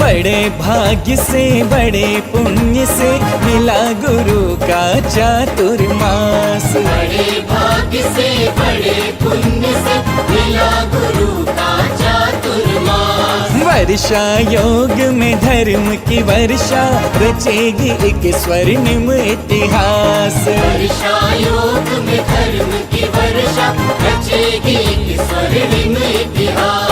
बड़े भाग्य से बड़े पुण्य से मिला गुरु का चातुर्मास। बड़े भाग्य से बड़े पुण्य से मिला गुरु का चातुर्मास। वर्षा योग में धर्म की वर्षा रचेगी एक स्वर्णिम इतिहास। वर्षा योग में धर्म की वर्षा रचेगी एक स्वर्णिम इतिहास।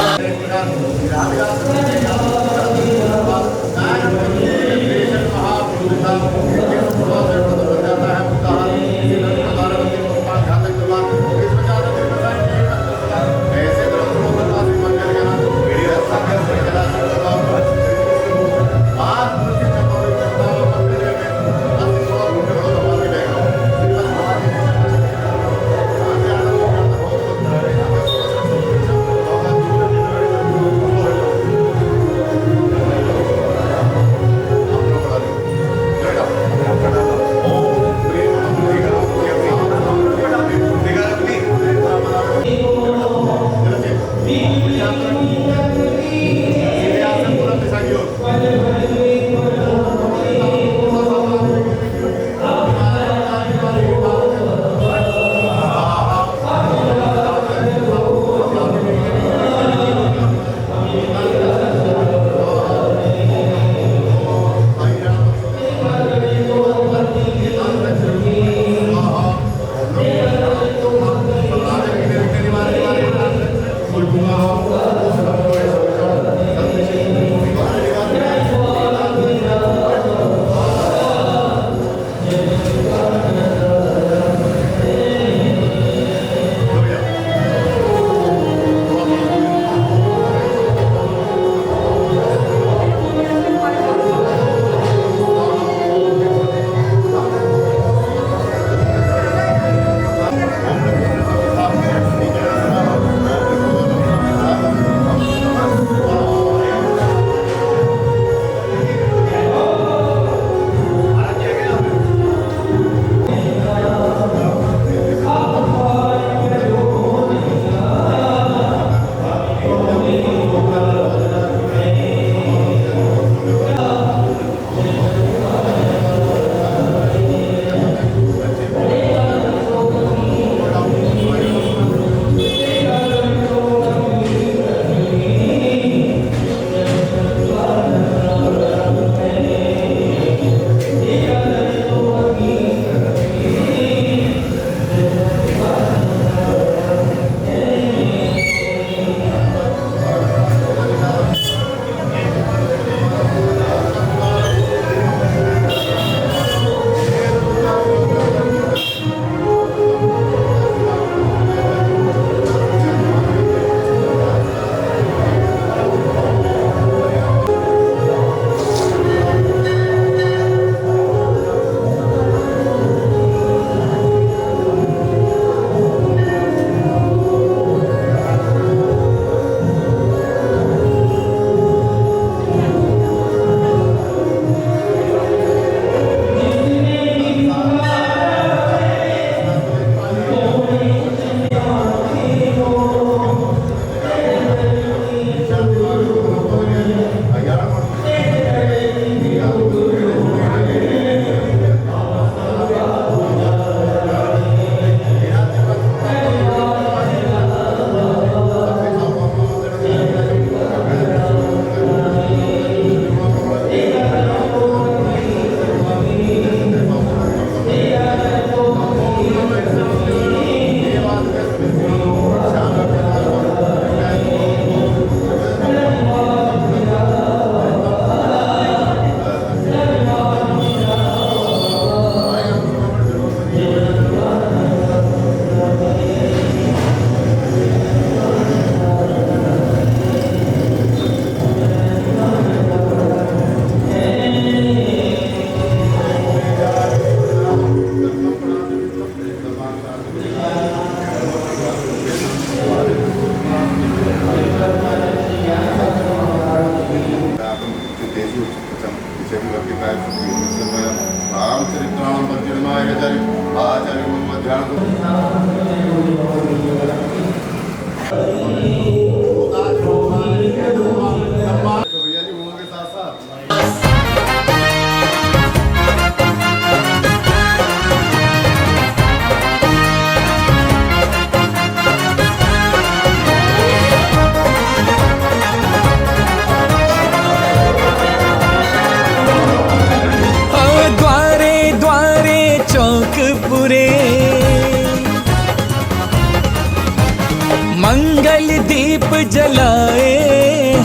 मंगल दीप जलाए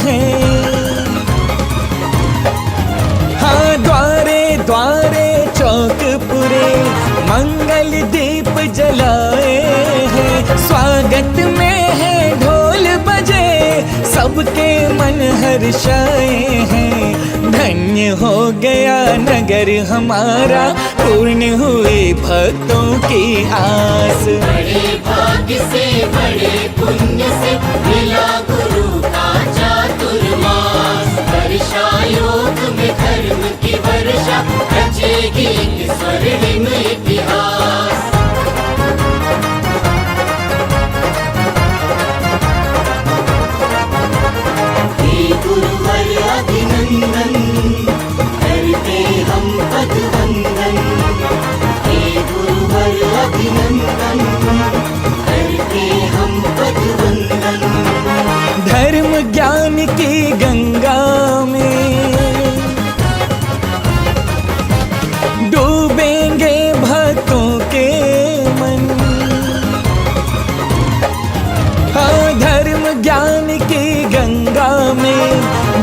हैं। हाँ, द्वारे द्वारे चौक पुरे मंगल दीप जलाए हैं। स्वागत में है ढोल बजे, सबके मन हर्षाए हैं। धन्य हो गया नगर हमारा, पूर्ण हुए भक्तों की आस। बड़े भाग्य से बड़े पुण्य से मिला गुरु का चातुर्मास। वर्षा योग में धर्म की वर्षा, रचेगी एक स्वर्णिम इतिहास। हे गुरुवर अभिनंदन, करते हम पद वंदन। हे गुरुवर अभिनंदन, करते हम पद वंदन। धर्म ज्ञान की गंगा में डूबेंगे भक्तों के मन। हाँ, धर्म ज्ञान की गंगा में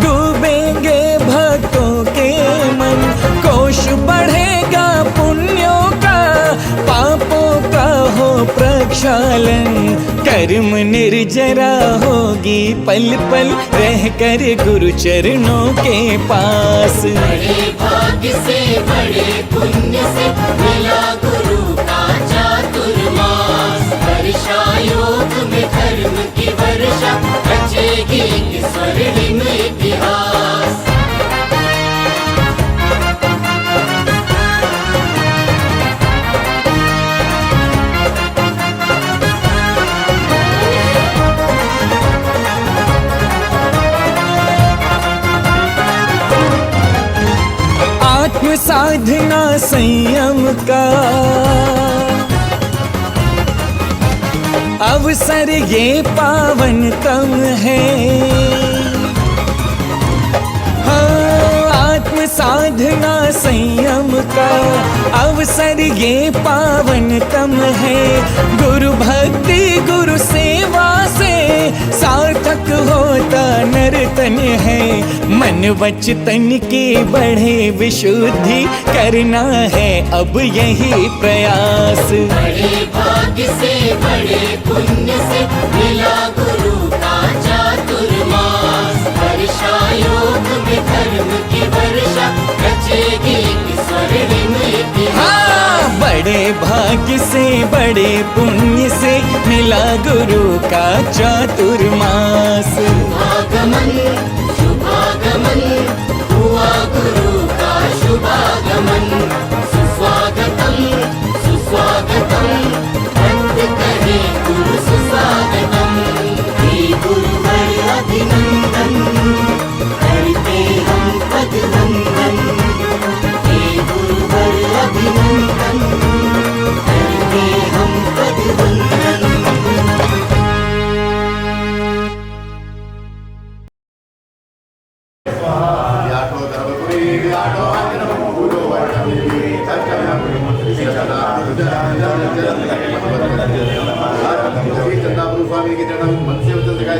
डूबेंगे भक्तों के मन। कोश बढ़ेगा पुण्यों का, पापों का हो प्रक्षालन। कर्म निर्जरा होगी पल पल, रह कर गुरु चरणों के पास। बड़े भाग्य से बड़े पुण्य से मिला गुरु का चातुर्मास। वर्षा योग में धर्म की वर्षा, रचेगी एक स्वर्णिम इतिहास। आत्म साधना संयम का अवसर ये पावनतम है। हाँ, आत्म साधना संयम का अवसर ये पावनतम है। गुरु भक्ति गुरु सेवा से सार्थक होता नर्तन है। मन वचन की बढ़े विशुद्धि, करना है अब यही प्रयास। बड़े भाग्य से बड़े पुण्य से मिला गुरु का चातुर्मास। वर्षा योग में धर्म की वर्षा, रचेगी एक स्वर्णिम इतिहास। हाँ, बड़े भाग्य से बड़े पुण्य से मिला गुरु का चातुर्मास। शुभागमन शुभागमन, हुआ गुरु का शुभागमन। सुस्वागतम सुस्वागतम, भक्त कहे गुरु सुस्वागतम। हे गुरुवर अभिनंदन, करते हम पद वंदन। हे गुरुवर अभिनंदन, करते हम पद वंदन। स्वामी के चरण मन से वचन सिखाए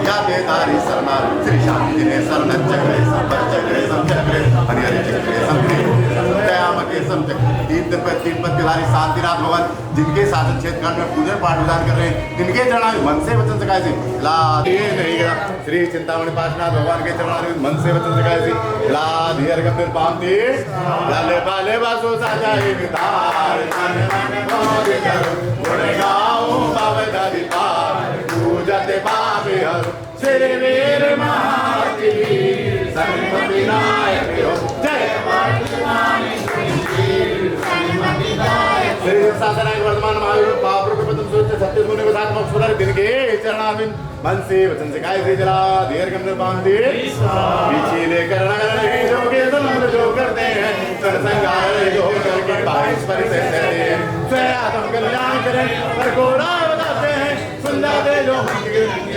या देतारी शरणा श्री शांति ने शरण चक्रे चक्रे चक्रे हरि चक्रे तीन पद बिहारी शांतिनाथ भगवान, जिनके शासन क्षेत्र में पूजन पाठ विधान कर रहे हैं, इनके चरण मन से वचन सिखाए ला नहीं गया। श्री चिंतामणि पाशनाथ भगवान के चरण मन से वचन सिखाए ला धीर गंभीर पामती लाले बाले बासो साजाए विदार पूजते पापे हर श्री वीर महाति संपति नायक जय श्री शासनायक वर्तमान महावीर पाप रूप पदम सोच सत्य मुनि के साथ मक्सुदर दिन के चरणारविंद मन से वचन सिखाए थे जला धीर गंभीर पामती पीछे लेकर नगर जो के समुद्र जो करते हैं सरसंगार जो करके बारिश पर से स्वयं कल्याण करें पर गोरा बताते हैं सुंदर दे जो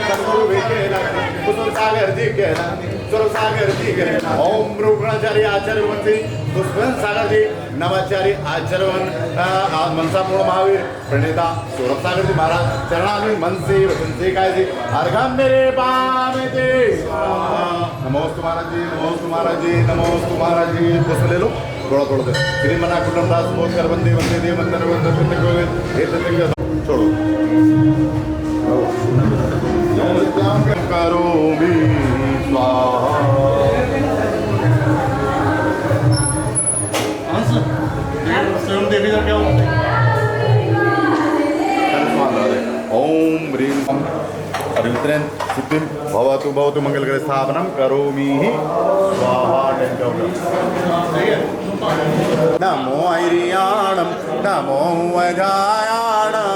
सतगुरु भी कहना कुसुम सागर जी कहना स्वरूप सागर जी के ओम रूपणाचार्य आचार्य वंशी पुष्पन सागर जी नवाचार्य आचार्य मनसापूर्ण महावीर प्रणेता सौरभ सागर जी महाराज चरणामी मन से वचन से काय जी अर्घम मेरे पामे थे नमोस्तु महाराज जी नमोस्तु महाराज जी नमोस्तु महाराज जी पुष्प ले लो थोड़ा थोड़ा दे श्री मना कुटुंब दास बोध कर बंदे वंदे देव मंदिर वंदर छोड़ो करोमि स्वाहा स्वयं देवी का क्या ओम ह्रीं अभिमित्रेण सिद्धिं भवतु भवतु मंगलकरे स्थापनं करोमि स्वाहा नमो ऐरियाणं नमो वजायाणं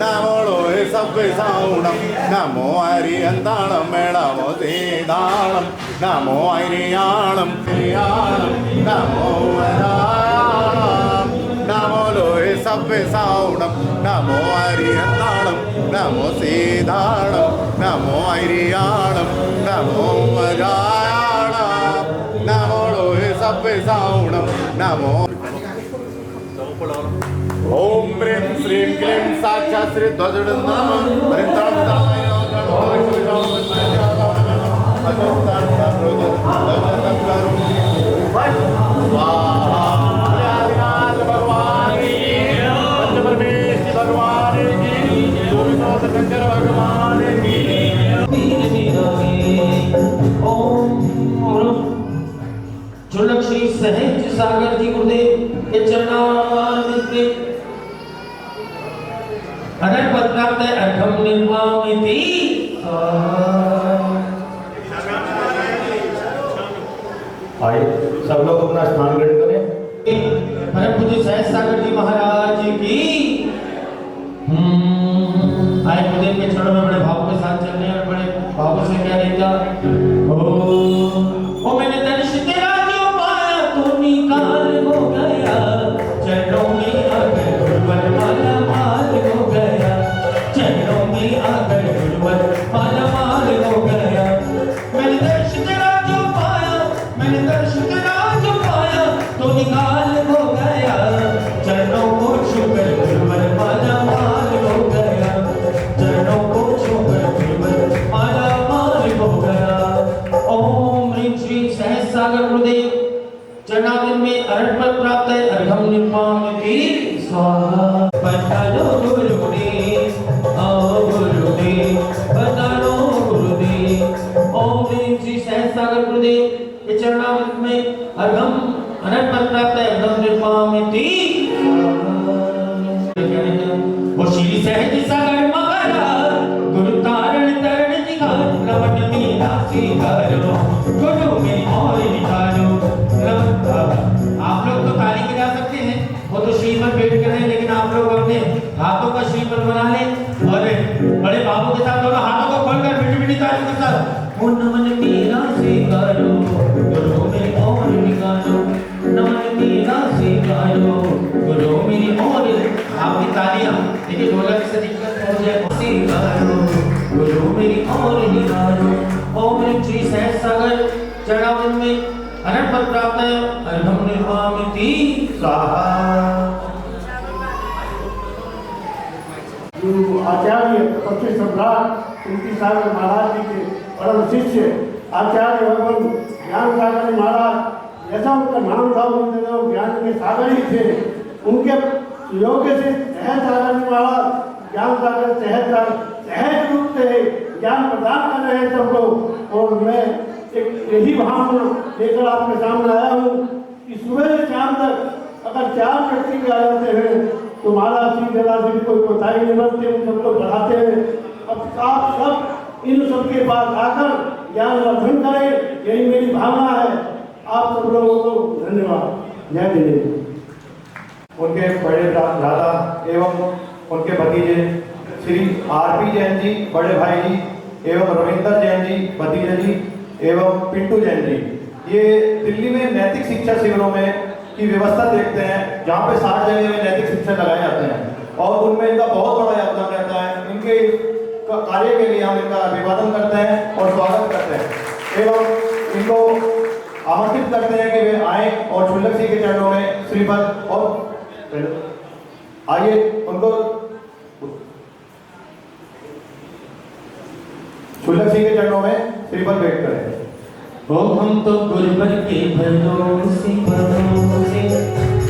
नमो लोहे सब्बे साउणं नमो हरियन्ताणं मेणमो सीदाणं नमो ऐरियाणं नमो वजायाणं नमो लोहे सब्बे साउणं नमो हरियन्ताणं नमो सीदाणं नमो ऐरियाणं नमो वजायाणं नमो लोहे सब्बे साउणं नमो ओम ह्रीं श्रीं क्लीं साक्षात् श्री झुलक श्री सहज सागर जी गुरुदेव के चरणारविंद में अनंत पद प्राप्त है अर्घम निर्मामिति आइए सब लोग अपना स्थान ग्रहण करें। परम पूज्य सहज सागर जी महाराज की आए गुरुदेव के चरणों में बड़े भाव के साथ चलने और बड़े भावों से क्या रहेगा ओ मैंने दर्श तेरा जो पाया तो निकाल हो गया चरणों में आकर गुरुवर माला माल हो गया चरणों में आकर गुरुवर माला माल हो गया मैंने दर्श तेरा जो पाया मैंने दर्श तेरा जो पाया तो निकाल हो गया चरणों को छूकर गुरुवर माला माल हो गया चरणों को छूकर गुरुवर माला माल हो गया ओम ह्रीं श्री सहज सागर गुरुदेव चरणारविंद में अरहत पद प्राप्त है अर्घम निर्मामिति स्वाहा पधारो गुरुदेव आओ गुरुदेव पधारो गुरुदेव ओम ह्रीं श्री सहज सागर गुरुदेव के चरणारविंद में अर्घम अरहत पद प्राप्त है अर्घम निर्मामिति वो श्री सहज सागर महाराज गुरु तारण तरण दिखार नवन मीरा सिंगारो गुरु में और निकालो आप लोग तो ताली बजा सकते हैं वो तो श्रीमत भेंट कर रहे हैं लेकिन आप लोग अपने हाथों का श्रीमत बना लें और बड़े बाबू के साथ दोनों हाथों को खोलकर मीठी मीठी ताली के साथ ओ नमन मीरा सिंगारो गुरु में और निकालो नमन मीरा सिंगारो गुरु में और आपकी तालियां देखिए ढोलक से दिक्कत हो जाए सिंगारो गुरु में और निकालो ओम ह्रीं श्री सहज सागर चरणारविंद में अनंत पद प्राप्त है अर्घम निर्मामिति स्वाहा गुरु आचार्य तपस्वी सम्राट कुंती सागर महाराज जी के परम शिष्य आचार्य भगवान ज्ञान सागर महाराज ऐसा उनका नाम था उनके ज्ञान के सागर ही थे उनके योग्य से सहज सागर महाराज ज्ञान सागर सहज रूप से ज्ञान प्रदान कर रहे हैं सबको और मैं एक यही भावना लेकर आपके सामने आया हूँ कि सुबह से शाम तक अगर 4 व्यक्ति भी आ जाते हैं तो महाराज जी जरा से कोई कोताही नहीं बनते उन सबको बढ़ाते हैं अब आप सब इन सबके पास आकर ज्ञान वर्धन करें यही मेरी भावना है आप सब लोगों को धन्यवाद जय देव। उनके बड़े दादा एवं उनके भतीजे श्री आरपी जैन जी बड़े भाई जी एवं रविंदर जैन जी भतीजे जी एवं पिंटू जैन जी ये दिल्ली में नैतिक शिक्षा शिविरों में की व्यवस्था देखते हैं जहाँ पे 60 जगह में नैतिक शिक्षण लगाए जाते हैं और उनमें इनका बहुत बड़ा योगदान रहता है। इनके कार्य के लिए हम इनका अभिवादन करते हैं और स्वागत करते हैं एवं इनको आमंत्रित करते हैं कि वे आए और शुल्लक सिंह के चरणों में श्रीपद और आइए उनको शुल्लक सिंह के चरणों में श्रीपद भेंट करें। ओ हम तो गुरबत के भरोसे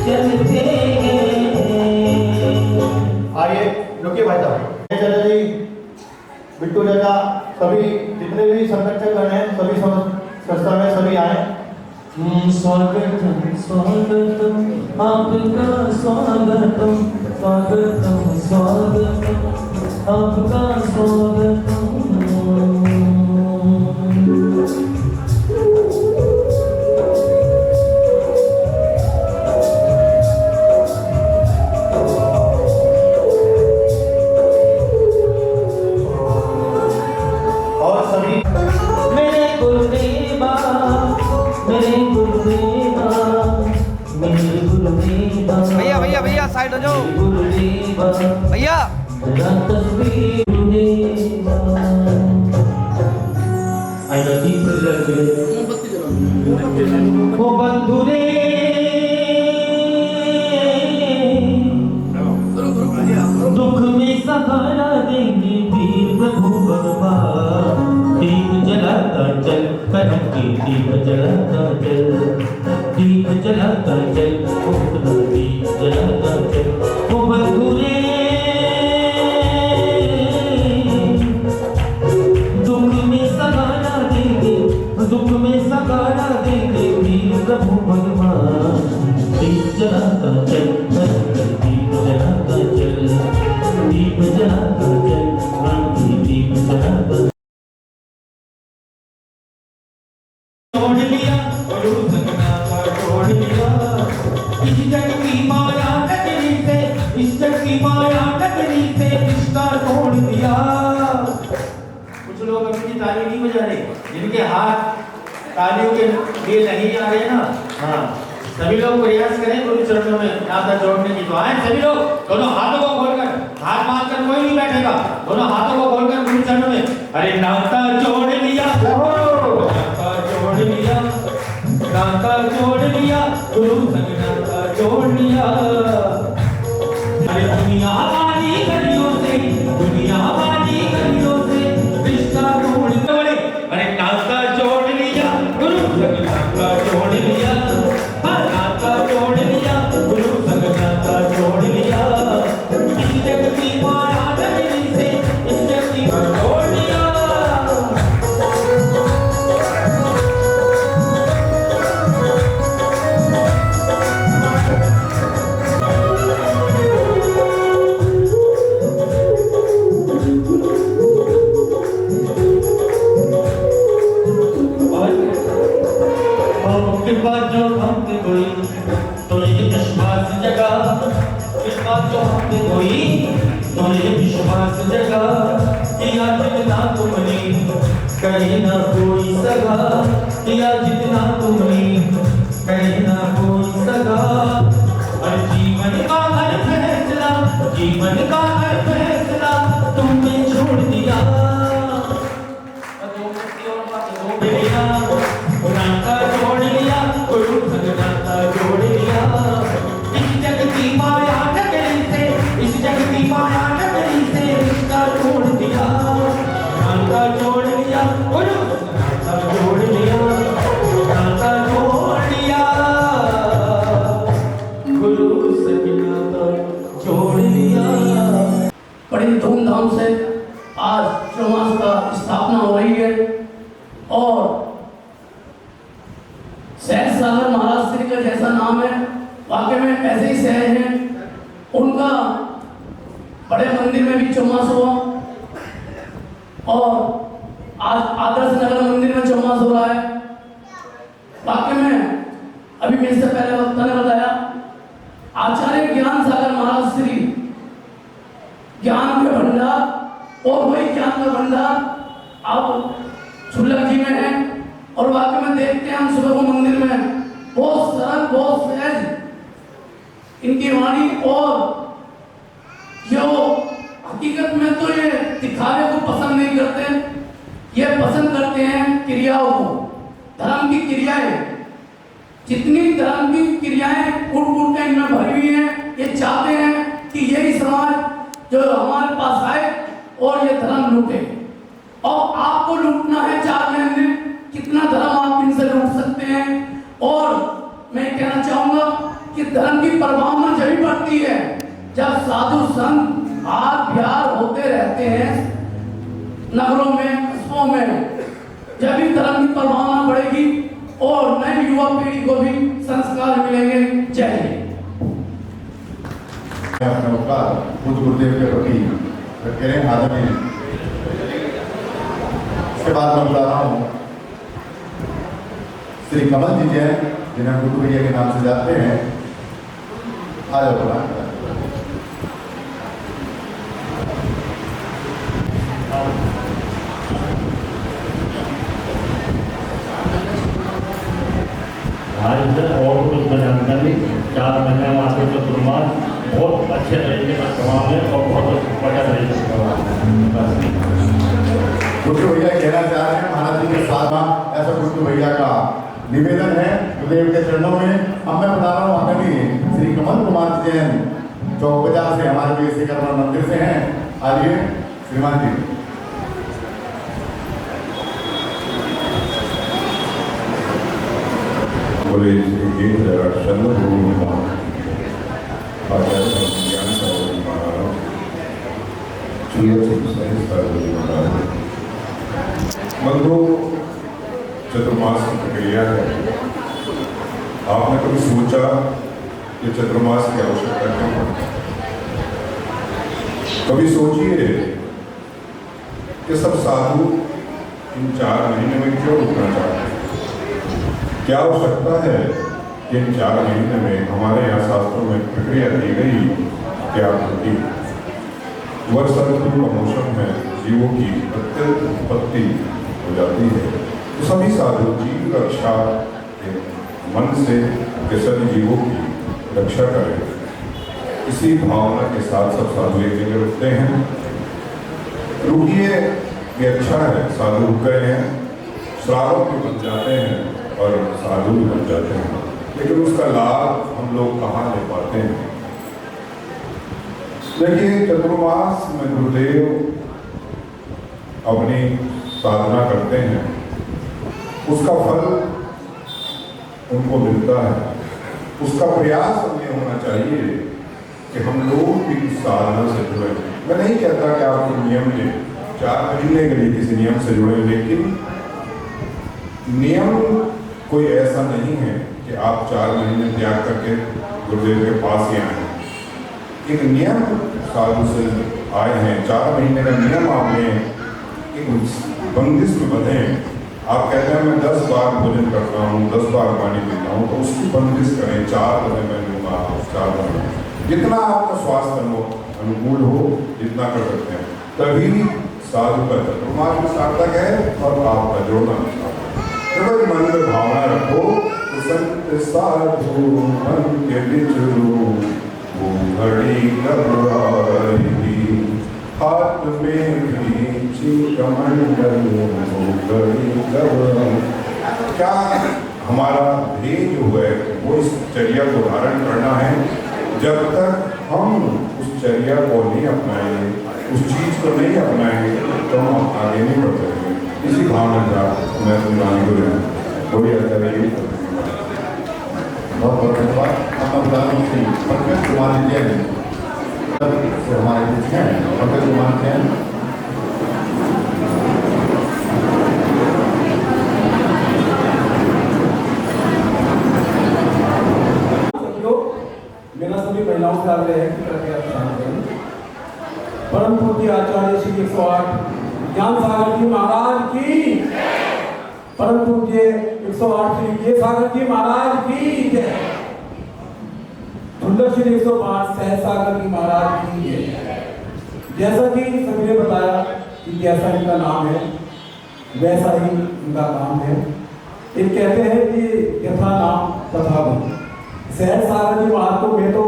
चलते हैं। आइए रुकिए भाई साहब, चाचा जी, बिट्टू चाचा, सभी जितने भी संरक्षक हैं सभी संस्था में सभी आए। स्वागतम स्वागतम आपका स्वागतम स्वागतम स्वागतम आपका स्वागतम। और सभी मेरे गुरुदेवा मेरे गुरुदेवा मेरे गुरुदेवा। भैया भैया भैया साइड हो जाओ गुरुदेवा भैया। मेरा तस्वीर गुरुदेवा। आइना दीप जल गए ओ बंधु रे दुख में सहारा देंगे वीर प्रभु भगवान। दीप जलाता चल करम की दीप जलाता चल दीप जलाता चल दीप जलाता चल ओ बंधु रे दुख में सहारा देंगे दुख में सहारा देंगे वीर प्रभु भगवान। दीप जलाता चल दीप जलाता चल दीप जलाता चल राम की दीप जलाता। छोड़ लिया और सकना का छोड़ लिया इस जग की माया नगरी से इस जग की माया नगरी से रिश्ता तोड़ दिया। कुछ लोग अपनी ताली नहीं बजा रहे, जिनके हाथ तालियों के लिए नहीं आ रहे ना। हाँ, सभी लोग प्रयास करें गुरु चरणों में नाता जोड़ने की। तो आए सभी लोग दोनों हाथों को खोलकर, हाथ मारकर कोई नहीं बैठेगा, दोनों हाथों को खोलकर गुरु चरणों में। अरे नाता जोड़ लिया नाता जोड़ लिया नाता जोड़ लिया गुरु संग नाता जोड़ लिया। अरे दुनिया वाली गलियों से दुनिया वाली गलियों से रिश्ता तोड़ दे। अरे नाता जोड़ लिया गुरु संग नाता जोड़ लिया नाता जोड़ लिया गुरु संग नाता जोड़ लिया। इस जग की माया नगरी से इस जग की जोड़ लिया। कृपा जो हमने कोई तो ये विश्वास जगा कृपा जो हमने कोई तो ये विश्वास जगा किया जितना तुमने करे ना कोई सगा किया जितना तुमने करे ना कोई सगा। और जीवन का हर फैसला जीवन का हर फैसला तुमने छोड़ दिया। नाता जोड़ लिया गुरु संग नाता जोड़ लिया। इस जग की माया नगरी से इस जग की माया नगरी से रिश्ता तोड़ दिया। नाता जोड़ लिया गुरु संग नाता जोड़ लिया नाता जोड़ लिया गुरु संग नाता जोड़ लिया। बड़ी धूमधाम से आज समाज का स्थापना हो रही है और सहज सागर महाराज श्री का जैसा नाम है वाकई में ऐसे ही सहज हैं। उनका बड़े मंदिर में भी चौमास हुआ और आज आदर्श नगर मंदिर में चौमास हो रहा है। वाकई में अभी मेरे से पहले वक्ता ने बताया आचार्य ज्ञान सागर महाराज श्री ज्ञान के भंडार और वही ज्ञान का भंडार आप शुल्लक जी में है। और वाकई में देखते हैं हम सुबह को मंदिर में बहुत सरल बहुत सहज इनकी वाणी और जो हकीकत में तो ये दिखावे को पसंद नहीं करते, ये पसंद करते हैं क्रियाओं को। धर्म की क्रियाएं, जितनी धर्म की क्रियाएं कूट के इनमें भरी हुई हैं, ये चाहते हैं कि यही समाज जो हमारे पास आए और ये धर्म लूटे। और आपको लूटना है 4 महीने में, कितना धर्म आप इनसे लूट सकते हैं। और मैं कहना चाहूंगा कि धर्म की प्रभावना जब बढ़ती है जब साधु संत हाथ बिहार होते रहते हैं नगरों में, कस्बों में, जब भी धर्म की प्रभावना बढ़ेगी और नई युवा पीढ़ी को भी संस्कार मिलेंगे। जय हिंद। अपने उपकार पूज्य गुरुदेव के प्रति व्यक्त करें आदरणीय। इसके बाद मैं बुला रहा हूँ श्री कमल जी जैन, जिन्हें गुड्डू भैया के नाम से जानते हैं। आ जाओ प्रणाम। आज और कुछ मैं जानकारी 4 महीने मात्र चतुर्मास बहुत अच्छे तरीके का सवाल है और बहुत बढ़िया तरीके से सवाल है। गुड्डू भैया कहना चाह रहे हैं महाराज जी के साथ में, ऐसा गुड्डू भैया का निवेदन है गुरुदेव के चरणों में। अब मैं बता रहा हूँ आदरणीय श्री कमल कुमार जैन चौक बाजार से, हमारे लिए श्रीकर्मा मंदिर से हैं। आइए श्रीमान जी। बोले चतुर्मास की प्रक्रिया है। आपने कभी सोचा कि चतुर्मास की आवश्यकता क्यों पड़ती है? कभी सोचिए कि सब साधु इन 4 महीने में क्यों रुकना चाहते हैं? क्या आवश्यकता है कि इन 4 महीने में हमारे यहाँ शास्त्रों में प्रक्रिया दी गई क्या होती? वर्ष ऋतु का मौसम है, जीवों की अत्यंत उत्पत्ति हो जाती है, तो सभी साधु जीव रक्षा के मन से के सभी जीवों की रक्षा करें। इसी भावना के साथ सब साधु एक जगह रुकते हैं। रुकिए, ये अच्छा है, साधु रुक गए हैं, श्रावक भी बन जाते हैं और साधु भी बन जाते हैं, लेकिन उसका लाभ हम लोग कहाँ ले पाते हैं? देखिए, चतुर्मास में गुरुदेव अपनी साधना करते हैं, उसका फल उनको मिलता है। उसका प्रयास हमें होना चाहिए कि हम लोग भी साधना से जुड़े। मैं नहीं कहता कि आप नियम लें, 4 महीने के लिए किसी नियम से जुड़े, लेकिन नियम कोई ऐसा नहीं है कि आप 4 महीने त्याग करके गुरुदेव के पास ही आए। एक नियम साधु से आए हैं, 4 महीने का नियम आपने एक बंदिश में बंधे। आप कहते हैं मैं 10 बार भोजन करता हूँ, 10 बार पानी पीता हूँ, तो उसकी बंदिश करें। 4 बजे मैं लूँगा, 4 बजे जितना आपका स्वास्थ्य अनुकूल हो, जितना कर सकते हैं, तभी साधु का चतुर्मास भी सार्थक है और आपका जोड़ना भी सार्थक है। तो मन में भावना रखो, तो संत साधु मन के बिचरू घड़ी घबराएगी, हाथ में खींची कमंडल घड़ी घबराएगी। क्या हमारा ध्येय जो है वो इस चर्या को धारण करना है? जब तक हम उस चर्या को नहीं अपनाएंगे, उस चीज को नहीं अपनाएंगे, तो हम आगे नहीं बढ़ सकेंगे। इसी भावना का मैं सुनाने को थोड़ी अच्छा बहुत बहुत धन्यवाद। हम प्रधानमंत्री पंकज कुमार जैन से हमारे बीच हैं। पंकज कुमार जैन, मेरा सभी महिलाओं से आग्रह है कि कृपया ध्यान दें। परम पूज्य आचार्य श्री 108 ज्ञान सागर जी महाराज की, परम पूज्य 108 श्री विजय सागर जी महाराज की जय, सुंदर श्री 105 सहज सागर जी महाराज की जय। जैसा कि सभी ने बताया कि जैसा इनका नाम है वैसा ही इनका काम है। ये कहते हैं कि यथा नाम तथा गुण। सहज सागर जी महाराज को मैं तो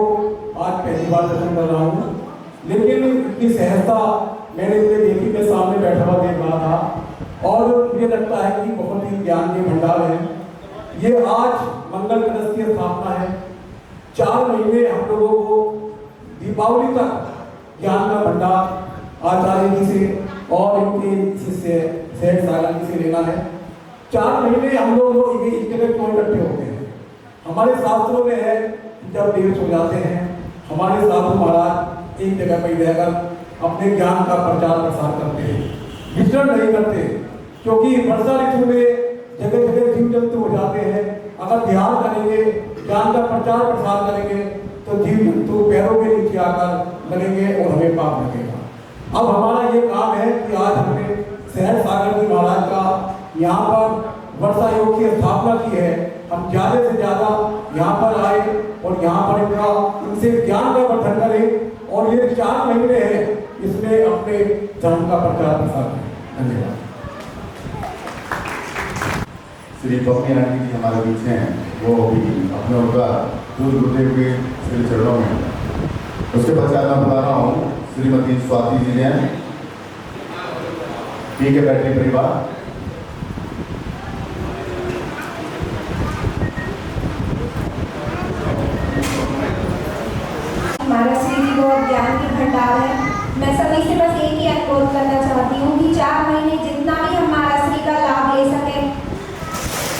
आज पहली बार दर्शन कर रहा हूँ, लेकिन इतनी सहजता मैंने इतने देखी, मैं सामने बैठा हुआ देख रहा था और मुझे लगता है कि बहुत ही ज्ञान के भंडार है। ये आज मंगल कलश की स्थापना है। 4 महीने हम लोगों को दीपावली तक ज्ञान का भंडार आचार्य जी से और इनके शिष्य सेठ सागर जी से लेना है। 4 महीने हम लोग एक जगह क्यों इकट्ठे होते हैं? हमारे शास्त्रों में है जब देव सो जाते हैं हमारे साधु महाराज एक जगह पर रहकर अपने ज्ञान का प्रचार प्रसार करते हैं, विचरण नहीं करते, क्योंकि वर्षा ऋतु में जगह जगह जीव जंतु हो जाते हैं। अगर ध्यान करेंगे, ज्ञान का प्रचार प्रसार करेंगे तो जीव जंतु पैरों के नीचे आकर लगेंगे और हमें पाप लगेगा। अब हमारा ये काम है कि आज हमने सहज सागर जी महाराज का यहाँ पर वर्षा योग की स्थापना की है। हम ज़्यादा से ज़्यादा यहाँ पर आए और यहाँ पर इनसे ज्ञान का वर्धन करें और ये 4 महीने हैं इसमें अपने धर्म का प्रचार प्रसार करें। धन्यवाद। श्री पत्नी आंटी जी हमारे बीच हैं, वो भी अपने उनका दूर गुरुदेव के श्री चरणों में। उसके पश्चात मैं बुला रहा हूँ श्रीमती स्वाति जी जैन, पी के बैटरी परिवार। हमारा श्री जी बहुत ज्ञान के भंडार है। मैं सभी से बस एक ही अनुरोध करना चाहती हूँ कि 4 महीने जितना भी हम महाराज श्री का लाभ ले सकें,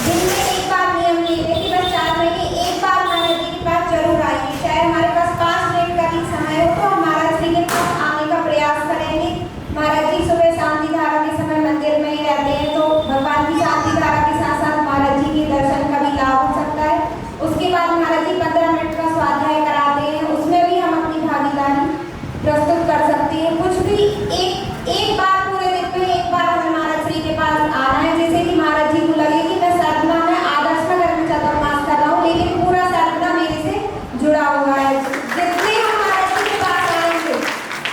दिन में एक बार नियम नहीं है कि बस 4 महीने एक बार महाराज जी के पास जरूर आइए। चाहे हमारे पास 5 मिनट का भी समय हो तो हम महाराज श्री के पास आने का प्रयास करेंगे। महाराज जी सुबह शांति धारा के समय मंदिर में ही रहते हैं, तो भगवान की शांति धारा के साथ साथ महाराज जी के दर्शन का भी लाभ हो सकता है। उसके बाद महाराज जी 15 मिनट का स्वाध्याय कराते हैं, उसमें भी हम अपनी भागीदारी प्रस्तुत कर सकते हैं। कुछ भी एक बार पूरे दिन में एक बार हमें महाराज श्री के पास आना है, जैसे कि महाराज जी को लगे कि मैं साधना में आदर्श नगर में चतुर्मास कर रहा हूँ, लेकिन पूरा साधना मेरे से जुड़ा हुआ है। जितने हम महाराज जी के पास आएंगे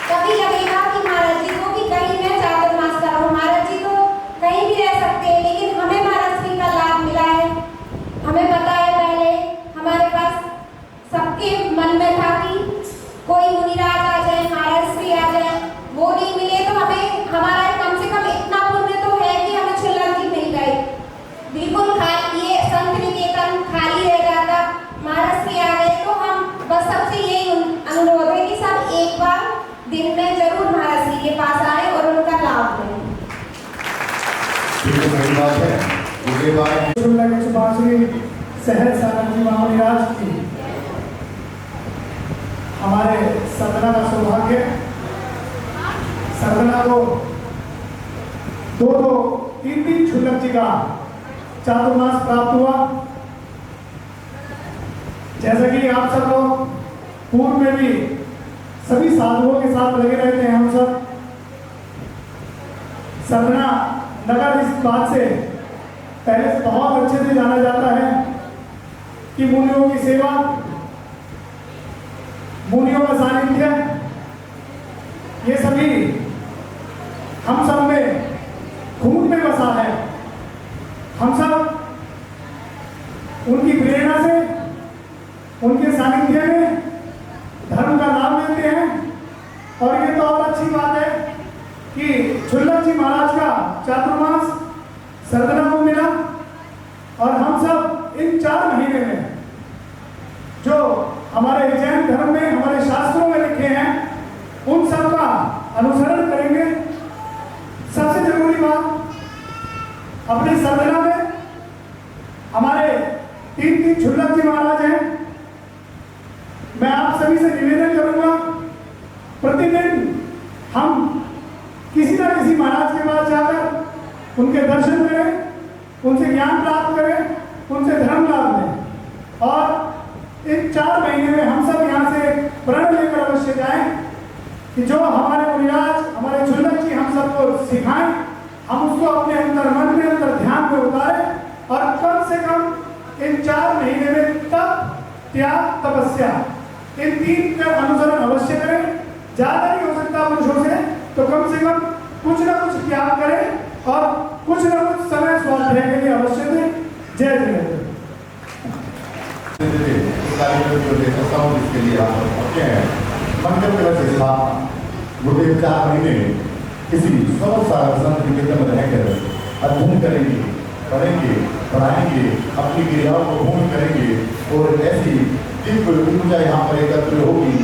तभी लगेगा कि महाराज जी को भी कहीं मैं चातुर्मास कर रहा हूँ। महाराज जी तो कहीं भी रह सकते हैं, लेकिन हमें महाराज श्री का लाभ मिला है। हमें पता है पहले हमारे पास सबके मन में था कि कोई मुनिराज आ जाए, महाराज श्री आ जाए, वो नहीं मिले तो हमें हमारा कम से कम इतना पुण्य तो है कि हमें छुल्लक जी मिल गए। बिल्कुल खाली ये संत निकेतन खाली रह जाता, महाराज श्री आ गए तो हम बस सबसे यही अनुरोध है कि सब एक बार दिन में जरूर महाराज श्री के पास आए और उनका लाभ लें। सहज सागर जी महाराज की हमारे सदना का सौभाग्य, सदना को 2-3 छुल्लक जी का चातुर्मास प्राप्त हुआ। जैसा कि आप सब लोग पूर्व में भी सभी साधुओं के साथ लगे रहते हैं, हम सब सदना नगर इस बात से पहले से बहुत अच्छे से जाना जाता है कि मुनियों की सेवा, मुनियों का सानिध्य, ये सभी हम सब में खून में बसा है। हम सब उनकी प्रेरणा से, उनके सानिध्य में धर्म का लाभ लेते हैं। और ये तो और अच्छी बात है कि छुल्लक जी महाराज का चातुर्मास सरदना को मिला और हम सब इन 4 महीने में जो हमारे जैन धर्म में हमारे शास्त्रों में लिखे हैं उन सब का अनुसरण करेंगे। सबसे जरूरी बात, अपने सरदना में हमारे 3 छुल्लक जी महाराज हैं। मैं आप सभी से निवेदन करूंगा, प्रतिदिन हम किसी न किसी महाराज के पास जाकर उनके दर्शन करें, उनसे ज्ञान प्राप्त करें, उनसे धर्म लाभ लें। और इन 4 महीने में हम सब यहाँ से प्रण लेकर अवश्य जाएं कि जो हमारे मुनिराज, हमारे छुल्लक जी हम सबको सिखाएं, हम उसको अपने अंदर मन में, अंदर ध्यान में उतारें और कम से कम इन 4 महीने में तप, त्याग, तपस्या, इन 3 का अनुसरण अवश्य करें। ज्यादा नहीं हो सकता पुरुषों से, तो कम से कम कुछ न कुछ त्याग करें और कुछ न कुछ समय स्वाध्याय के लिए अवश्य दें। जय जय। इसके लिए आप पहुंचे हैं। मंगल कलश स्थापना गुरुदेव 4 महीने किसी स्वर सागर संत निकेतन में रहकर अध्ययन करेंगे, पढ़ेंगे, पढ़ाएंगे, अपनी क्रियाओं को पूर्ण करेंगे और ऐसी दिव्य ऊर्जा यहाँ पर एकत्र होगी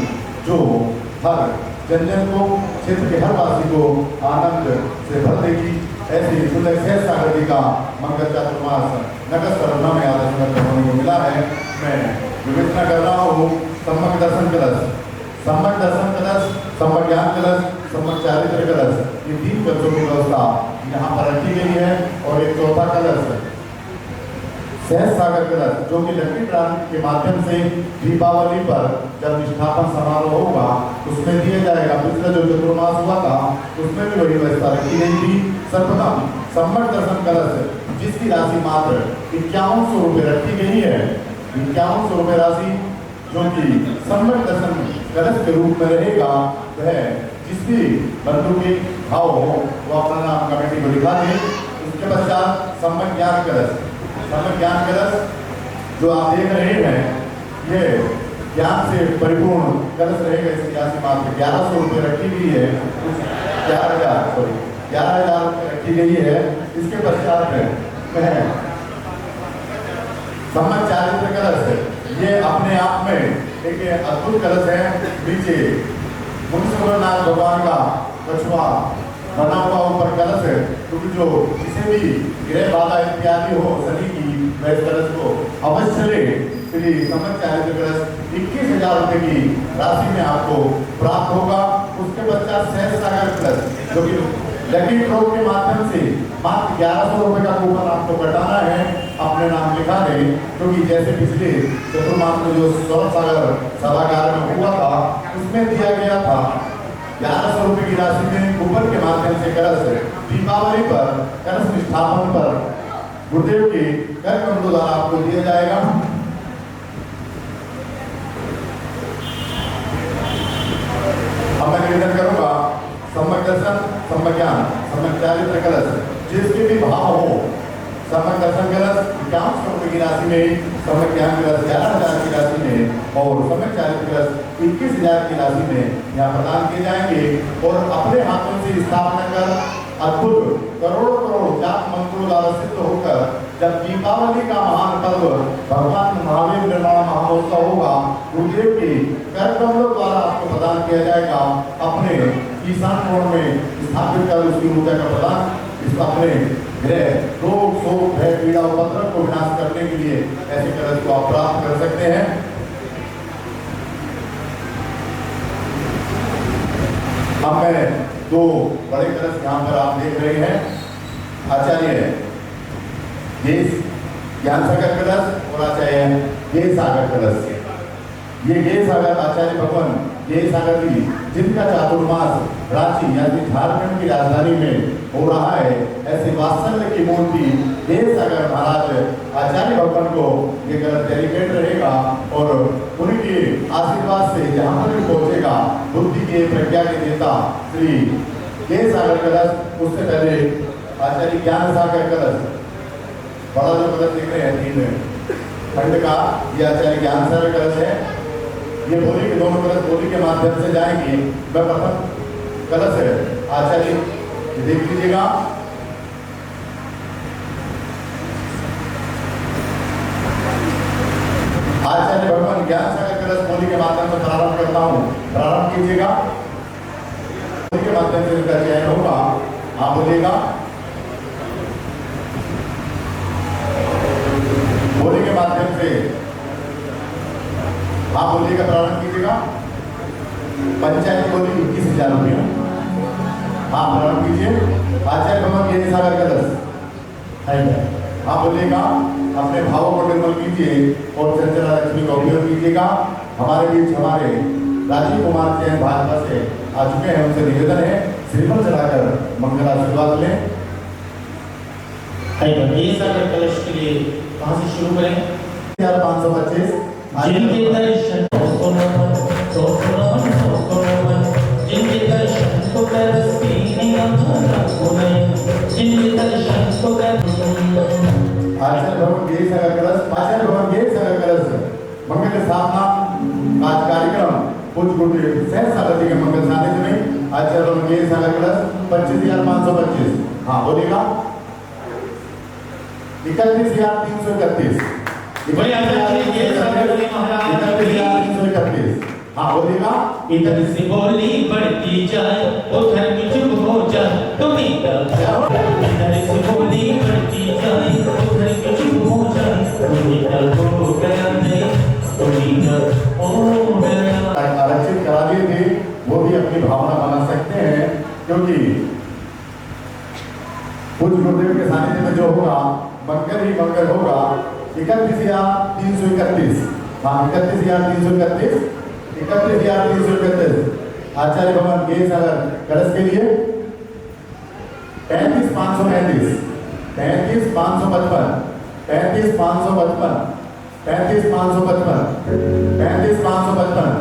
जो हर जन को, क्षेत्र के हर वासी को आनंद से भर देगी। ऐसी सुंदर सहज सागर जी का मंगल चातुर्मास नगर सरना में आदर्श होने को मिला है। मैं विवेचना कर रहा हूँ सम्यक दर्शन कलश, सम्यक दर्शन कलश, सम्यक ज्ञान कलश, सम्यक चारित्र कलश, ये 3 कलशों की व्यवस्था यहाँ पर रखी गई है। और एक चौथा कलश सहज सागर कलश जो कि लकड़ी क्रांति के माध्यम से दीपावली पर जब निष्ठापन समारोह होगा उसमें दिया जाएगा। पिछले जो चतुर्मास हुआ था उसमें भी वही व्यवस्था रखी गई थी। सर्वप्रथम सम्यक दर्शन कलश जिसकी राशि मात्र 5100 रुपये रखी गई है। 5100 रुपये राशि जो कि सम्यक दर्शन कलश के रूप में रहेगा, वह जिस भी बंधु के भाव हो वो अपना नाम कमेटी को लिखा दे। उसके पश्चात सम्यक ज्ञान कलश, सम्यक ज्ञान कलश जो आप देख रहे हैं ये ज्ञान से परिपूर्ण कलश रहेगा। इसकी राशि मात्र 1100 रुपये रखी गई है। 11,000 रुपये रखी गई है। इसके पश्चात वह सम्यक चारित्र कलश ये अपने आप में एक अद्भुत कलश है। नीचे मुनिश्वरनाथ भगवान का कछुआ बना हुआ ऊपर कलश है, क्योंकि जो जिसे भी गृह बाधा इत्यादि हो शनि की वह कलश को अवश्य ले। श्री सम्यक चारित्र कलश 21,000 रुपये की राशि में आपको प्राप्त होगा। उसके पश्चात सहज सागर कलश जो कि लकी ड्रॉ के माध्यम से मात्र 1100 रुपये का कूपन आपको कटाना है। अपने नाम लिखा दें, क्योंकि जैसे पिछले चतुर्मास में जो स्वर सागर सभागार में हुआ था उसमें दिया गया था 1100 रुपये की राशि में कूपन के माध्यम से कलश दीपावली पर कलश निष्ठापन पर गुरुदेव के कर कमलों द्वारा आपको दिया जाएगा। अब मैं निवेदन करूंगा सम्यक दर्शन, सम्यक ज्ञान, सम्यक चारित्र कलश जिसके भी भाव हो, सम्यक दर्शन कलश 5100 रुपये की राशि में, सम्यक ज्ञान कलश 11,000 की राशि में और सम्यक चारित्र कलश 21,000 की राशि में यहाँ प्रदान किए जाएंगे। और अपने हाथों से स्थापना कर अद्भुत करोड़ों करोड़ जाप मंत्रों द्वारा सिद्ध होकर जब दीपावली का महान पर्व भगवान महावीर निर्वाण महोत्सव होगा, गुरुदेव के कर कमलों द्वारा आपको प्रदान किया जाएगा। अपने ईशान कोण में स्थापित कर उसकी ऊर्जा का प्रदान इस अपने गृह रोग शोक भय पीड़ा उपद्रव को विनाश करने के लिए ऐसे कलश को आप प्राप्त कर सकते हैं। अब मैं 2 बड़े कलश यहाँ पर आप देख रहे हैं। आचार्य गेस ज्ञान सागर कलश और आचार्य गेस सागर कलश। ये गेस सागर आचार्य भगवान गेस सागर जी जिनका चातुर्मास रांची यानी झारखंड की राजधानी में हो रहा है, ऐसे वात्सल्य की मूर्ति गेस सागर महाराज आचार्य भगवान को ये कलश डेडिकेट रहेगा। और उनके आशीर्वाद से जहाँ पर भी पहुंचेगा बुद्धि के प्रज्ञा के नेता श्री गेस सागर कलश। उससे पहले आचार्य ज्ञान सागर कलश बड़ा जो कलश देख रहे हैं 3 खंड का, ये आचार्य ज्ञान सागर कलश है। ये बोली के दोनों कलश बोली के माध्यम से जाएंगे। मैं प्रथम कलश है आचार्य देख लीजिएगा। आचार्य भगवान ज्ञान सागर कलश बोली के माध्यम से प्रारंभ करता हूँ, प्रारंभ कीजिएगा। बोली के माध्यम से इनका चयन होगा, आप बोलिएगा। बोली के माध्यम से आप बोलिएगा, प्रारंभ कीजिएगा। पंचायत बोली 21,000 रुपये। आप प्रारंभ कीजिए। आचार्य भगवान गेस सागर कलश आप बोलिएगा। अपने भावों को निर्मल कीजिए और चंचला लक्ष्मी का उपयोग कीजिएगा। हमारे बीच हमारे राजीव कुमार जैन भाजपा से आ चुके हैं, उनसे निवेदन है श्रीफल चढ़ाकर मंगल आशीर्वाद लें। गेस सागर कलश के लिए कहाँ से शुरू करें? 525 जिनके दर्शन जिनके दर्शन को करती जिनके दर्शन को आचार्य भगवान गेस सागर कलश, आचार्य भगवान गेस सागर कलश मंगल स्थापना आज कार्यक्रम पूज्य गुरुदेव सहज सागर जी के मंगल सानिध्य में अच्छा तो ये सागर प्लस 25,525। हाँ बोलिएगा 31,331। 31,331। हाँ बोलिएगा इधर से बोली बढ़ती जाए उधर भी चुप हो जाए तुम इधर से बोली बढ़ती जाए उधर भी चुप हो जाए तुम इधर हो गया नहीं तुम इधर हो गया। आरक्षित करा दिए थे वो भी अपनी भावना बना सकते हैं क्योंकि पूज्य गुरुदेव के सानिध्य में जो होगा मंगल ही मंगल होगा। 31,331। हाँ 31,331। 31,331। आचार्य भवन के सागर कलश के लिए 35,535। 35,555। 35,555। 35,555। 35,555।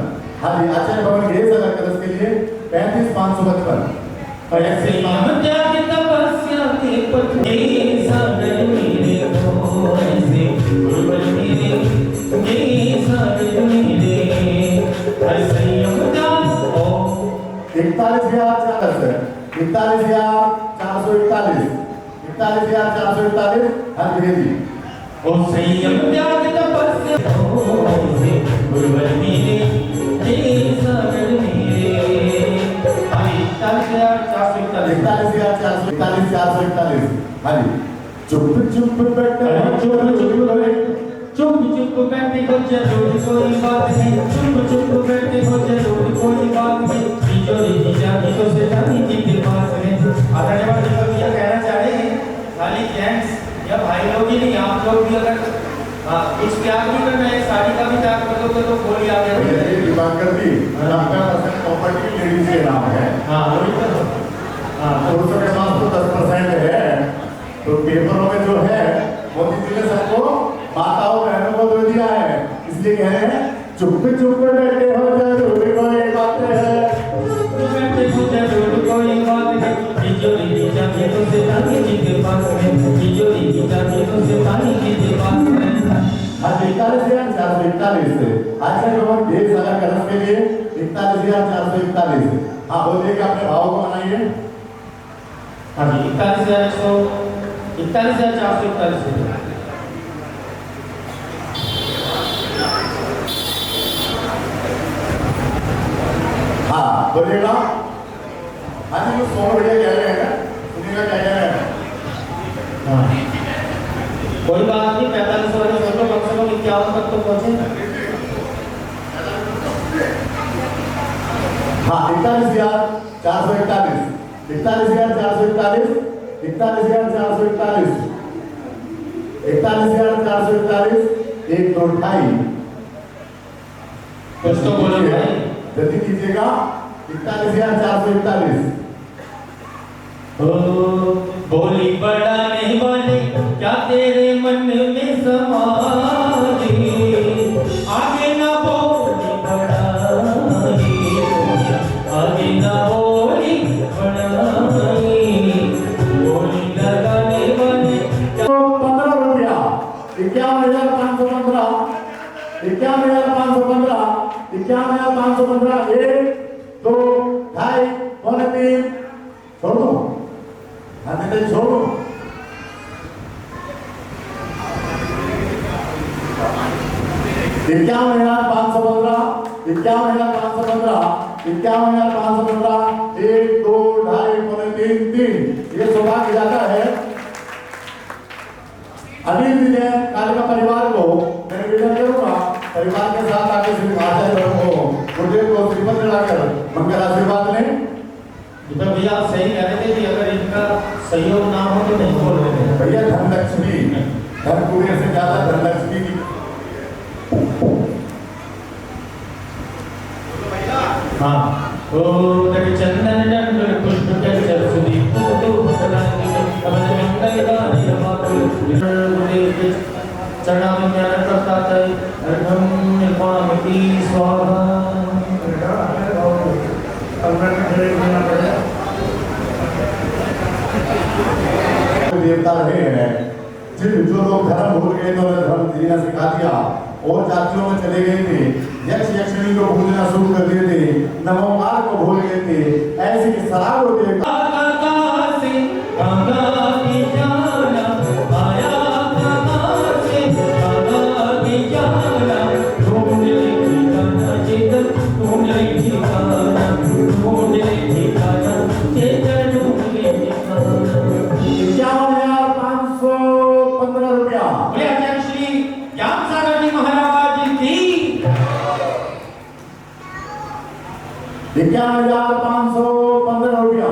हाँ जी आचार्य भवन के सागर कलश के लिए 35,555। ऐसे हम त्याग तपस्या के पथ में सागर मेरे हो ऐसे गुरुवर मेरे सागर मेरे ऐसे हम त्याग हो 41,441। 41,441। 41,441। हाँ जी ओ संयम त्याग तपस्या हो ऐसे गुरुवर मेरे सागर मेरे। अभी 41,441। हाँ जी चुप चुप बैठे चुप चुप बैठे हो जरूर कोई बात नहीं चुप चुप बैठे हो जरूर कोई बात नहीं तिजोरी की जानी तो से जानी जी के पास में। आदरणीय दीपक भैया कहना चाह रहे हैं खाली जेंट्स या भाई लोग ही नहीं आप लोग भी अगर कुछ त्याग भी करना है साड़ी का भी त्याग कर दोगे तो बोली आ गया दिवाकर जी 90% प्रॉपर्टी लेडीज के नाम है। हाँ तो उसके पास तो 10% है तो पेपरों में जो है मोदी जी ने सबको माताओं बहनों को दे दिया है इसलिए कह रहे हैं चुप चुप बैठे हो जरूर कोई बात है बैठे हो जरूर कोई बात है तिजोरी की जानी तो से जानी जी के पास में तिजोरी की जानी तो से जानी जी के पास में। आज 41,441 से आचार्य भवन देश सागर कलश के लिए 41,441। हाँ बोलिएगा अपने भाव को मनाइए। हाँ जी 41,441। हाँ बोलिएगा। हाँ जी वो सोनू भैया कह रहे हैं सुनिएगा क्या कह रहे हैं। कोई बात नहीं 45 वाले फोटो कम से कम 51 तक तो पहुंचे। हाँ 41,441। 41,441। 41,441। 41,441। 1 2 2.5 कुछ तो बोलो भाई जल्दी कीजिएगा। 41,441। बोली बढ़ाने वाले क्या तेरे मन में समाए आगे ना बोली बढ़ाई आगे ना बोली बढ़ाई बोली लगाने वाले 15 रुपया 51,515। 51,515। 51,515। 1 2 2.5 पौने 3 छोड़ दो। हाँ नहीं छोड़ दो। 51,515। 51,515। 51,515। 1 2 2.5 पौने 3 3 ये सौभाग्य जाता है। अभी भी कालिका परिवार को मैं निवेदन करूंगा परिवार के साथ आके श्री आचार्य को गुरुदेव को श्रीपद चढ़ाकर मंगल आशीर्वाद लें। दीपक भैया आप सही कह रहे थे कि अगर इनका सहयोग ना हो तो नहीं बोल रहे थे भैया धनलक्ष्मी धन कुबेर से ज्यादा धनलक्ष्मी की हाँ ओ चंदन दंड पुष्प चल सुदीप तो भगवान अमन मंगल गाने नमातु गुरुदेव के चरणों में ज्ञान करता है अर्घम निर्मामिति स्वाहा। देवता रहे हैं जो लोग धर्म भूल गए तो धर्म जी ने सिखा दिया और जातियों में चले गए थे, यक्ष यक्षिणी को भूलना शुरू कर दिए थे, नमोकार को भूल गए थे, ऐसे की शराब होते ₹51,515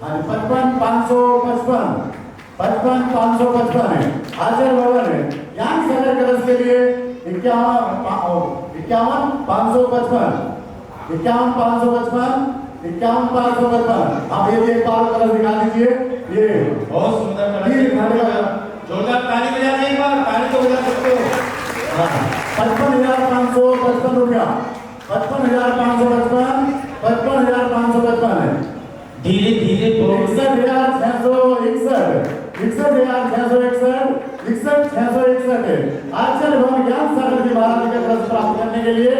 हाँ 55,555 है आचार्य भवन है यहाँ सागर कलश के लिए 51,555 आप ये एक बार कलश दिखा दीजिए ये बहुत सुंदर जोरदार ताली बजा दें एक बार ताली तो बजा सकते हो 55,555 रुपया 55,555 है धीरे धीरे 61,661 है आचार्य भवन ज्ञान सागर जी महाराज का कलश प्राप्त करने के लिए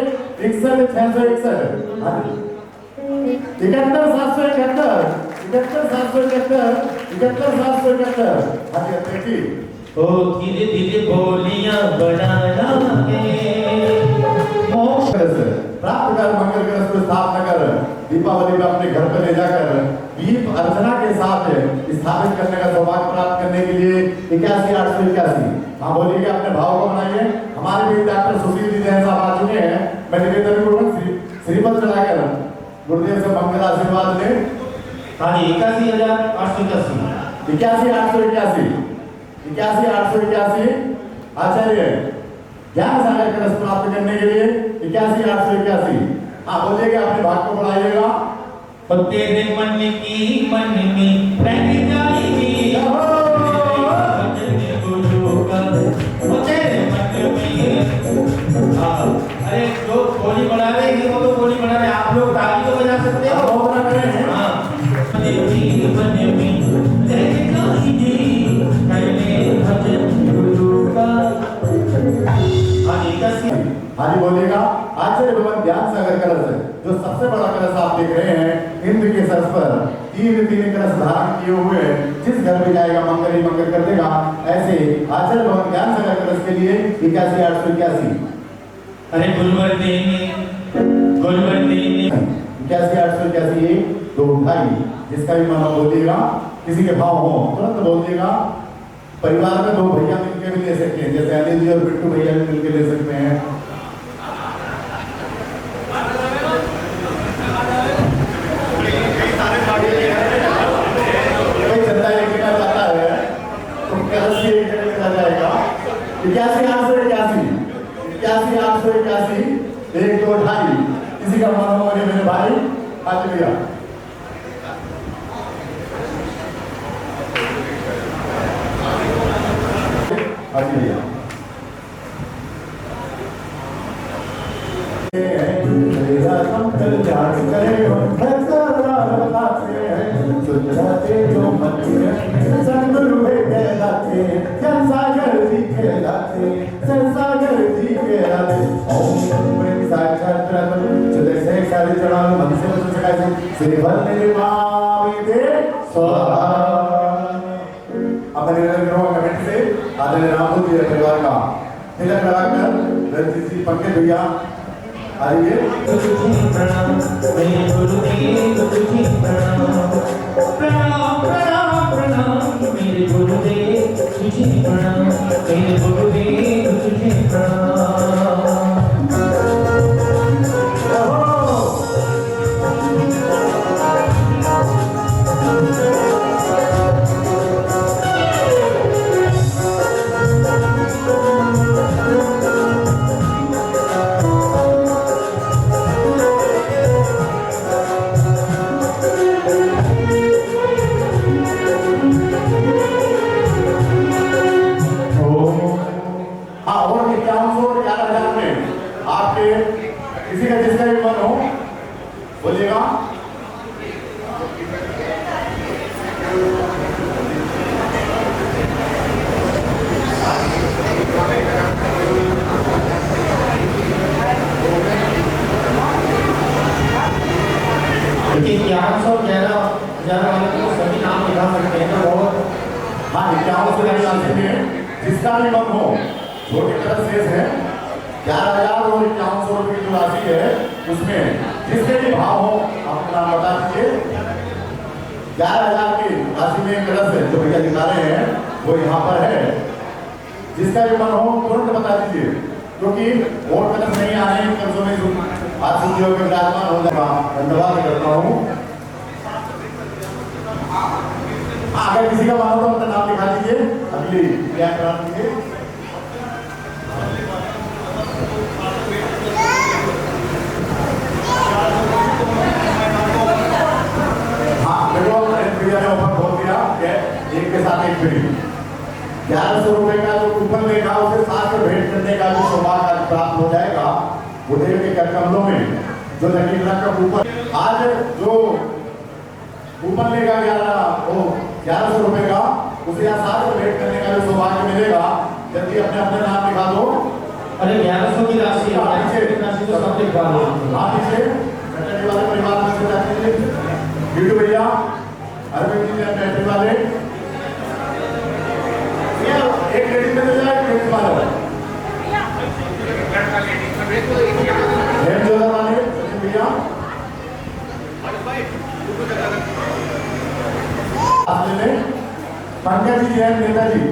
61,661 71,771 ओ धीरे धीरे बोलियां बढ़ाना है मोक्ष प्राप्त कर मंगल कलश को स्थापना कर दीपावली में अपने घर पर ले जाकर दीप अर्चना के साथ स्थापित करने का सौभाग्य प्राप्त करने के लिए 81,881 हाँ बोलिए अपने भाव को बनाइए हमारे भी डॉक्टर सुशील जी जैन साहब आ चुके हैं मैं निवेदन करूंगा श्रीपद चढ़ाकर गुरुदेव से मंगल आशीर्वाद ले हाँ 81,881 81,881 आचार्य ज्ञान सागर कलश प्राप्त करने के लिए 81,881 हाँ बोलिएगा अपने भाग को बढ़ाइएगा और तेरे मन की मन में रह जाएगी अरे जो बोली बना रहे हैं वो तो बोली बना रहे आप लोग ताली तो बजा सकते हो हाजी बोलिएगा आचार्य भवन ज्ञान सागर कलश जो सबसे बड़ा कलश आप देख रहे हैं इंद्र के सर पर तीन कलश धारण किए हुए जिस घर में जाएगा मंगल ही मंगल कर देगा ऐसे आचार्य भवन ज्ञान सागर कलश के लिए 81,881 अरे गुलवर देंगे 81,881 दो ढाई जिसका भी मन बोलिएगा किसी के भाव हो तुरंत बोलिएगा परिवार में दो भैया मिलकर भी ले सकते हैं जैसे अनिल जी और बिट्टू भैया भी मिलकर ले सकते हैं कोई चंदा लेके जाता है तो कलश के लेकर जाएगा 81,881 1 2 ढाई किसी का मन हो मेरे भाई आज भैया आज भैया कल्याण करे सुधराते जो मन सदगुरु कहलाते सागर जी कहलाते संसागर जी कहलाते ओम साक्षात चले से सारे चढ़ाव मन से वचन सकाए श्री भल निर्मामी दे स्वाहा अपने कमेंट से आदरणीय रामपुर जी परिवार का तिलक लगाकर रंजीत जी पंकज भैया आइए प्रणाम मेरे गुरुदेव तुझे प्रणाम प्रणाम प्रणाम प्रणाम मेरे गुरुदेव तुझे प्रणाम मेरे गुरुदेव तुझे प्रणाम 11 वाले को सभी नाम लिखा सकते हैं और हाँ 51 से लेकर 80 में जिसका भी मन हो, छोटी तरह शेष है 11,000 और 5100 रुपये की जो राशि है उसमें जिसके भी भाव हो अपना नाम बता दीजिए। 11,000 की राशि में कलश है जो भैया दिखा रहे हैं वो यहाँ पर है, जिसका भी मन हो तुरंत बता दीजिए, क्योंकि वोट कलश नहीं आ रहे हैं कर्जों में आज सूचियों में विराजमान हो जाएगा। धन्यवाद करता हूँ। अगर किसी का मन हो तो अपना नाम लिखा दीजिए, अगली क्रिया करा दीजिए। हाँ देखो भैया ने ऑफर खोल दिया एक के साथ एक फ्री। 1100 रुपए का जो कूपन देगा उसे साथ में भेंट करने का जो सौभाग्य प्राप्त हो जाएगा बुदेव के करकमलों में जो लकी ड्रा का कूपन आज जो कूपन लेगा 1100 रुपए का उसे यहाँ साथ में भेंट करने का जो सौभाग्य मिलेगा। जल्दी अपने अपने नाम लिखा दो। अरे 1100 की राशि तो सब लिखवा दो। हाँ पीछे बैठने वाले परिवार में से जाते वीडियो भैया अरविंद जी ने बैठने वाले एक लेडी में जाए एक लेडी वाला हेम जोधा वाले सचिन भैया पंकज जी जैन नेताजी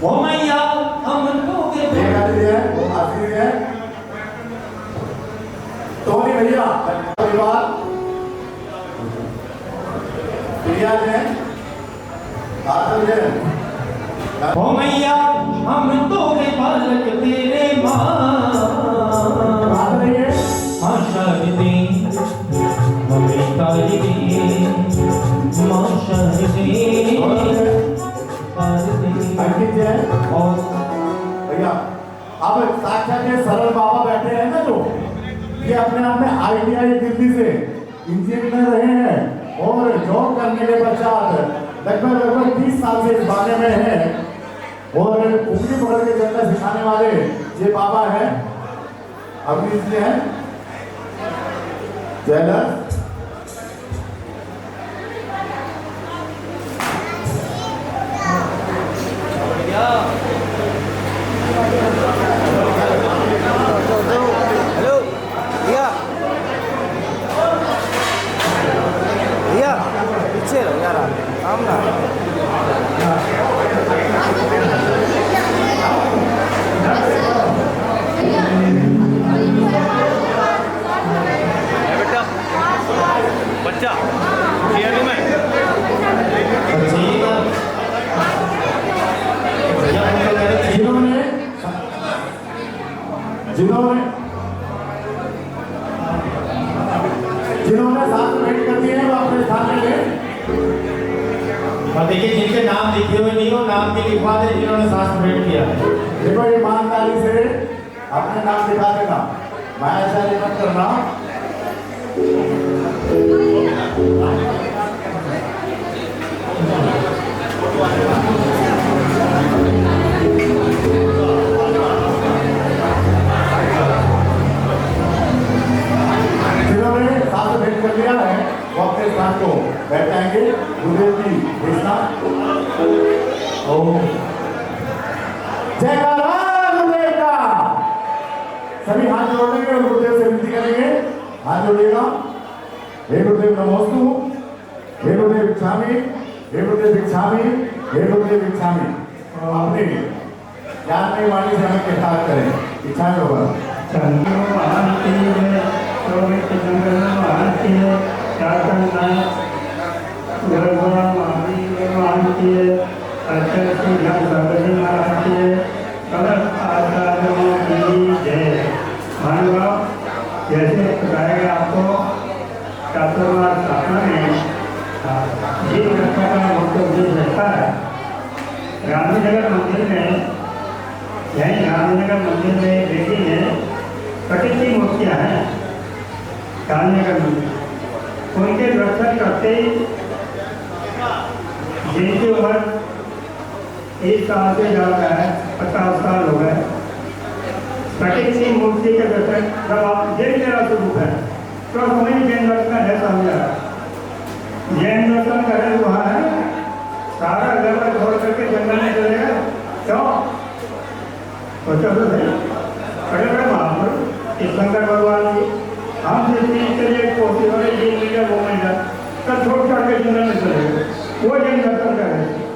ओ मैया हम तो के नेताजी है वो आशीष है टोनी भैया परिवार प्रिया जैन आदर जैन ओ मैया हम तो के बालक तेरे माँ शारदे मम्मी कालिदी माँ शारदे अंकित जैन और भैया अब साक्षात ये सरल बाबा बैठे हैं ना जो ये अपने आप में ITI दिल्ली से इंजीनियर रहे हैं और जॉब करने के पश्चात लगभग 30 साल से इस बारे में है और उंगली पकड़ के चलना सिखाने वाले ये बाबा है। अवनीश जी हैं जैलर हेलो भैया भैया पीछे रहो यार काम ना बच्चा किया नहीं मैं जिन्होंने साथ में भेंट कर दिए हैं वो अपने स्थान में ले। और देखिए जिनके नाम लिखे हुए नहीं हो नाम भी लिखवा दे जिन्होंने साथ में भेंट किया। देखो ईमानदारी से अपने नाम लिखा देना, मैं ऐसा नहीं मत करना। जिन्होंने साथ में भेंट कर लिया है वो अपने स्थान को बैठ जाएंगे। गुरुदेव जी भेजना जयकारा गुरुदेव का। सभी हाथ जोड़ेंगे और गुरुदेव से विनती करेंगे। हाथ जोड़िएगा। हे गुरुदेव नमोस्तु, हे गुरुदेव भिक्षामि, हे गुरुदेव भिक्षामि, हे गुरुदेव भिक्षामि। अपने ज्ञान में वाणी से हमें किताब करें इच्छा होगा। जैसे बताया गया आपको शास्त्रवाद स्थापना में जिस रक्षा का मुख्य उद्देश्य रहता है। गांधीनगर मंदिर में यही गांधीनगर मंदिर में देखी है कटिंग मूर्तियाँ हैं गांधीनगर मंदिर। उनके दर्शन करते ही जिनकी उम्र 1 साल से ज़्यादा है 50 साल हो गए कटिंग सिंह मूर्ति के दर्शन जब आप देख लेना शुरू है तो हमें जैन रखना है समझा दर्शन करें वहाँ है सारा घर छोड़ करके जंगल में चले गए क्यों सोचा तो सही बड़े बड़े महापुरुष इस शंकर भगवान जी हम जितनी चलिए कोसी वाले ये मिल गया वो मिल गया तब छोड़ छोड़ के जंगल में चले गए वो जन दर्शन कर रहे थे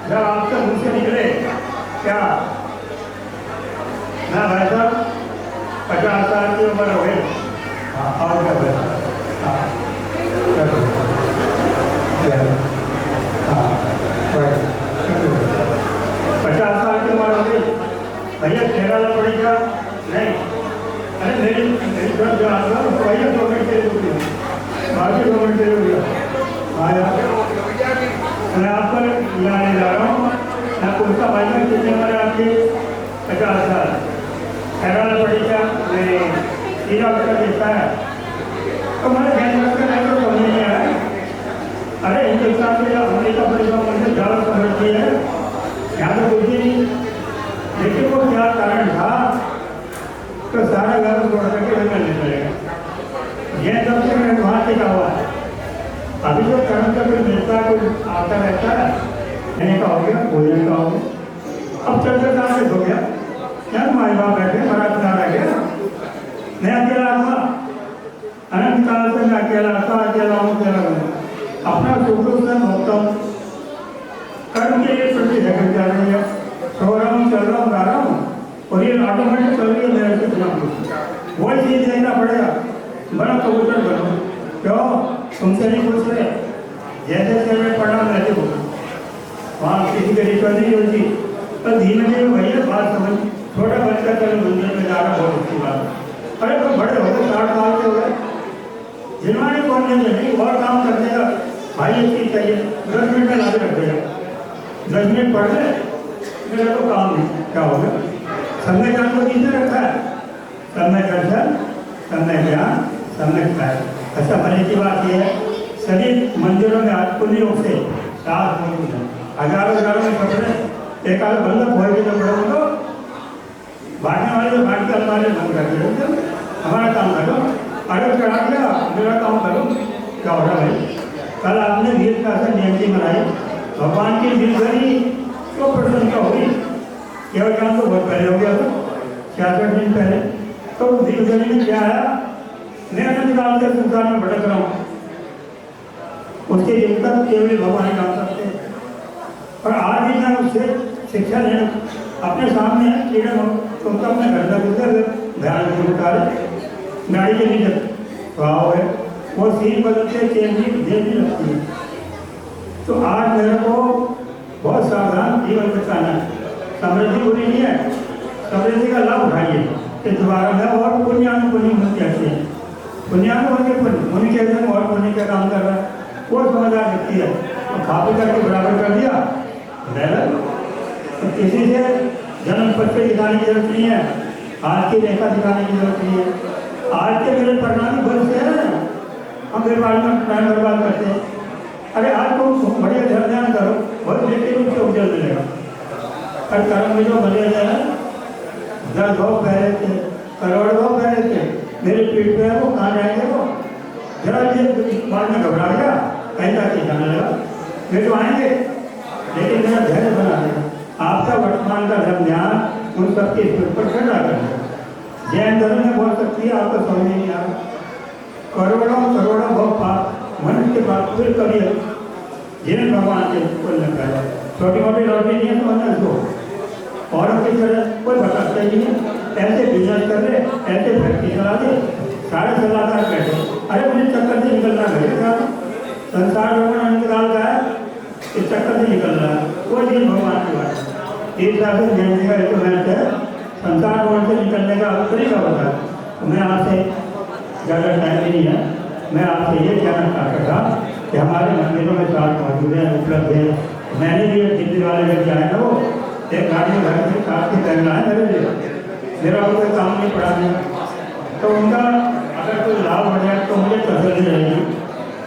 जब आपसे मुझसे निकले क्या ना भाई साहब 50 साल की उम्र हो गई और क्या भाई हाँ 50 साल की उम्र हो गई भैया केरला पड़ेगा नहीं अरे मेरी घर जो आता है भैया 2 मिनट के लिए बाकी 2 मिनट के लिए आया मैं आपको लाने जा रहा हूँ आपको उसका भाई में कितने उम्र आपकी 50 साल केरला पड़ेगा नहीं 3 ऑक्टर देता है तो मैंने ध्यान रखकर नहीं तो समझ नहीं आया अरे हिंदुस्तान से अमेरिका पड़ेगा मुझे ज़्यादा समझती है यहाँ तो कुछ नहीं लेकिन वो क्या कारण था तो सारा घर छोड़ करके जंगल में चलेगा यह सब से मैंने वहाँ सीखा हुआ है अभी जो कर्म का कोई मिलता है कोई आता रहता है कहने का हो गया भोजन का हो गया अब चलते सामने हो गया क्या माई बाप बैठे महाराज ना रह गया मैं अकेला था अनंत काल से मैं अकेला था अकेला हूँ अकेला हूँ अपना सुख से भोगता हूँ कर्म के लिए प्रति जगह जा रही है सो रहा हूँ चल रहा हूँ गा रहा हूँ और ये ऑटोमेटिक चल रही है मेरे से बिना कुछ वही चीज देखना पड़ेगा बड़ा कबूतर बनो क्यों तुमसे नहीं पूछ रहे जैसे जैसे पढ़ा वैसे बोलो वहाँ किसी की रिश्वत नहीं होती तो धीमे धीमे भैया बात समझ छोटा बच्चा चलो मंदिर में जा रहा बहुत अच्छी बात अरे तो बड़े हो गए 60 साल के हो गए जिन्होंने कौन नहीं और काम कर देगा भाई एक चीज चाहिए 10 मिनट में लाके रख देगा 10 मिनट पढ़ ले मेरा तो काम नहीं क्या होगा समय ज्ञान को किसने रखा है समय दर्शन समय ज्ञान समय कार्य अच्छा भले की बात यह है सभी मंदिरों में आज पुण्य योग से 7 हजारों में कपड़े एक आध बंद खोल के जब बड़ों को बांटने वाले तो बांट के अलमारी बंद कर दिया हमारा काम करो अगर चढ़ा दिया मेरा काम करो क्या हो रहा भाई कल आपने वीर का जयंती मनाई भगवान की दिलगरी तो प्रसन्नता हुई केवल काम तो बहुत पहले हो गया था 66 दिन पहले तो दिलगरी में क्या आया मैं अनंत काल के संसार में भटक रहा हूँ उसके जिनका केवल भगवान काम करते हैं और आज भी मैं उससे शिक्षा लेना अपने सामने है कीड़े तुमको अपने घर का गुजर ध्यान से उतारे गाड़ी के नीचे भाव है वो सीट बदलते चेंज देती लगती है तो आज मेरे को बहुत सावधान जीवन बचाना है समृद्धि बुरी नहीं है समृद्धि का लाभ उठाइए कि दोबारा में और पुण्यानुपुण्य होती आती है पुण्यानुपुण्य पुण्य उन्हीं के दिन और पुण्य का काम कर रहा है वो समझदार व्यक्ति है तो खा पी करके बराबर कर दिया तो किसी से जन्म पत्र दिखाने की जरूरत नहीं है आज की रेखा दिखाने की जरूरत नहीं है आज के मेरे परिणामी बल से है हम व्यापार में टाइम बर्बाद करते हैं अरे आज तुम बढ़िया ध्यान करो बहुत लेकिन रूप से उजल मिलेगा और कर्म में जो बने जाए 10 भाव पहले थे करोड़ भाव पहले थे मेरे पीठ पे है वो कहाँ जाएंगे वो जरा ये बाद में घबरा गया कहीं जाके जाने लगा वे तो आएंगे लेकिन मेरा धैर्य बना है आपका वर्तमान का धर्म ज्ञान उन सबके स्तर पर खड़ा कर जैन धर्म में बोल सकती है आपको समझ नहीं आ करोड़ों करोड़ों भाव पाप मनुष्य के पास फिर कभी जिन भगवान के कोई न करे छोटी मोटी लॉटरी नहीं है समझना इसको औरों की तरह कोई भटकता ही नहीं ऐसे बिजनेस कर रहे ऐसे फैक्ट्री चला दे सारे सलाहकार बैठे अरे मुझे चक्कर से निकलना घरेगा संसार भगवान निकाल का है इस चक्कर से निकल रहा है वो दिन भगवान की बात है एक साल से जयंती का रिकमेंट है संसार भगवान से निकलने का तरीका बता तो मैं आपसे ज़्यादा टाइम नहीं है मैं आपसे ये कहना चाहता था कि हमारे मंदिरों में साथ मौजूद हैं उपलब्ध हैं मैंने भी दिल्ली वाले लेके आए ना वो एक गाड़ी घर से साथ के पहनना है मेरे लिए मेरा कोई काम नहीं पड़ा नहीं तो उनका अगर कोई लाभ हो जाए तो मुझे तसल्ली रहेगी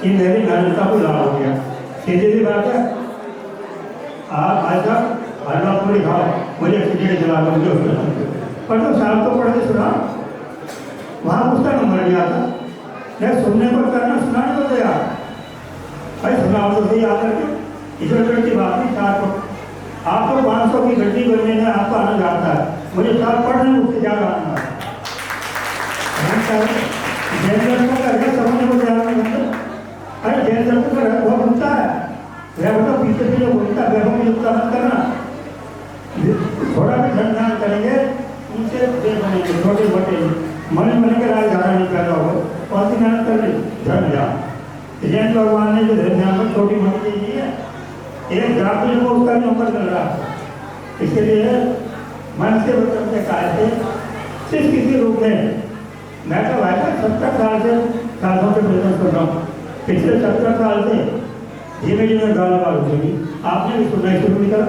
कि मेरी मेहनत का कोई लाभ हो गया सीधी सी बात है आप भाई साहब हलवा पूरी खाओ मुझे खिचड़ी चला दो मुझे उसका पर तो साहब तो पढ़ के सुना वहाँ उसका नंबर नहीं आता मैं सुनने को करना सुना नहीं होते यार आओ तो सही आकर के इसमें की बात नहीं। साथ आपको 500 की गड्डी बनने में आपका आनंद आता है, मुझे साथ पढ़ने में उससे ज़्यादा आनंद आता है। जैन धर्म का है समझने को ज़्यादा नहीं बनता। अरे जैन धर्म का रंग बहुत बनता है, वह मतलब पीछे पीछे बोलता है, वह मुझे उसका मत करना। थोड़ा भी ध्यान करेंगे उनसे देर बनेंगे, छोटे मोटे मन बनेंगे, राज धारा नहीं पैदा होगा। और मेहनत कर ली धर्म जा जैन भगवान ने जो धर्म पर छोटी मोटी चीज दी है, एक जाति को उसका नौकर कर रहा है। इसके लिए मन से बचन से कहा थे सिर्फ किसी रूप में मैं तो भाई 70 साल से सालों से बिजनेस कर रहा हूँ। पिछले 70 साल से धीमे धीमे गाल बाल होगी, आपने भी सुनना शुरू नहीं करा,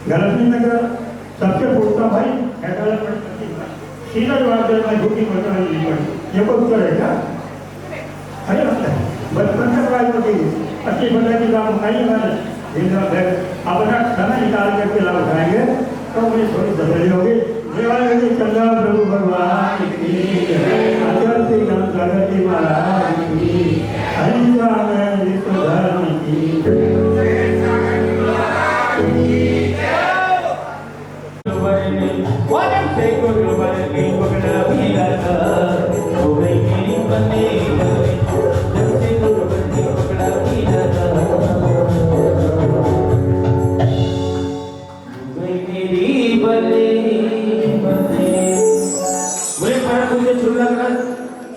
गलत नहीं करा। सबसे पूछता भाई सीधा जवाब दे, मैं झूठी पढ़ता नहीं पढ़ी, ये कोई उत्तर है क्या? अरे बचपन से पढ़ाई होती है, अच्छी पढ़ाई की लाभ उठाइए, मैंने अपना समय निकाल करके लाभ उठाएंगे तो मुझे थोड़ी जरूरी होगी। चंद्रा प्रभु भगवान की, अचल श्री गणपति जी महाराज की, हरिद्रा में विश्व धर्म की।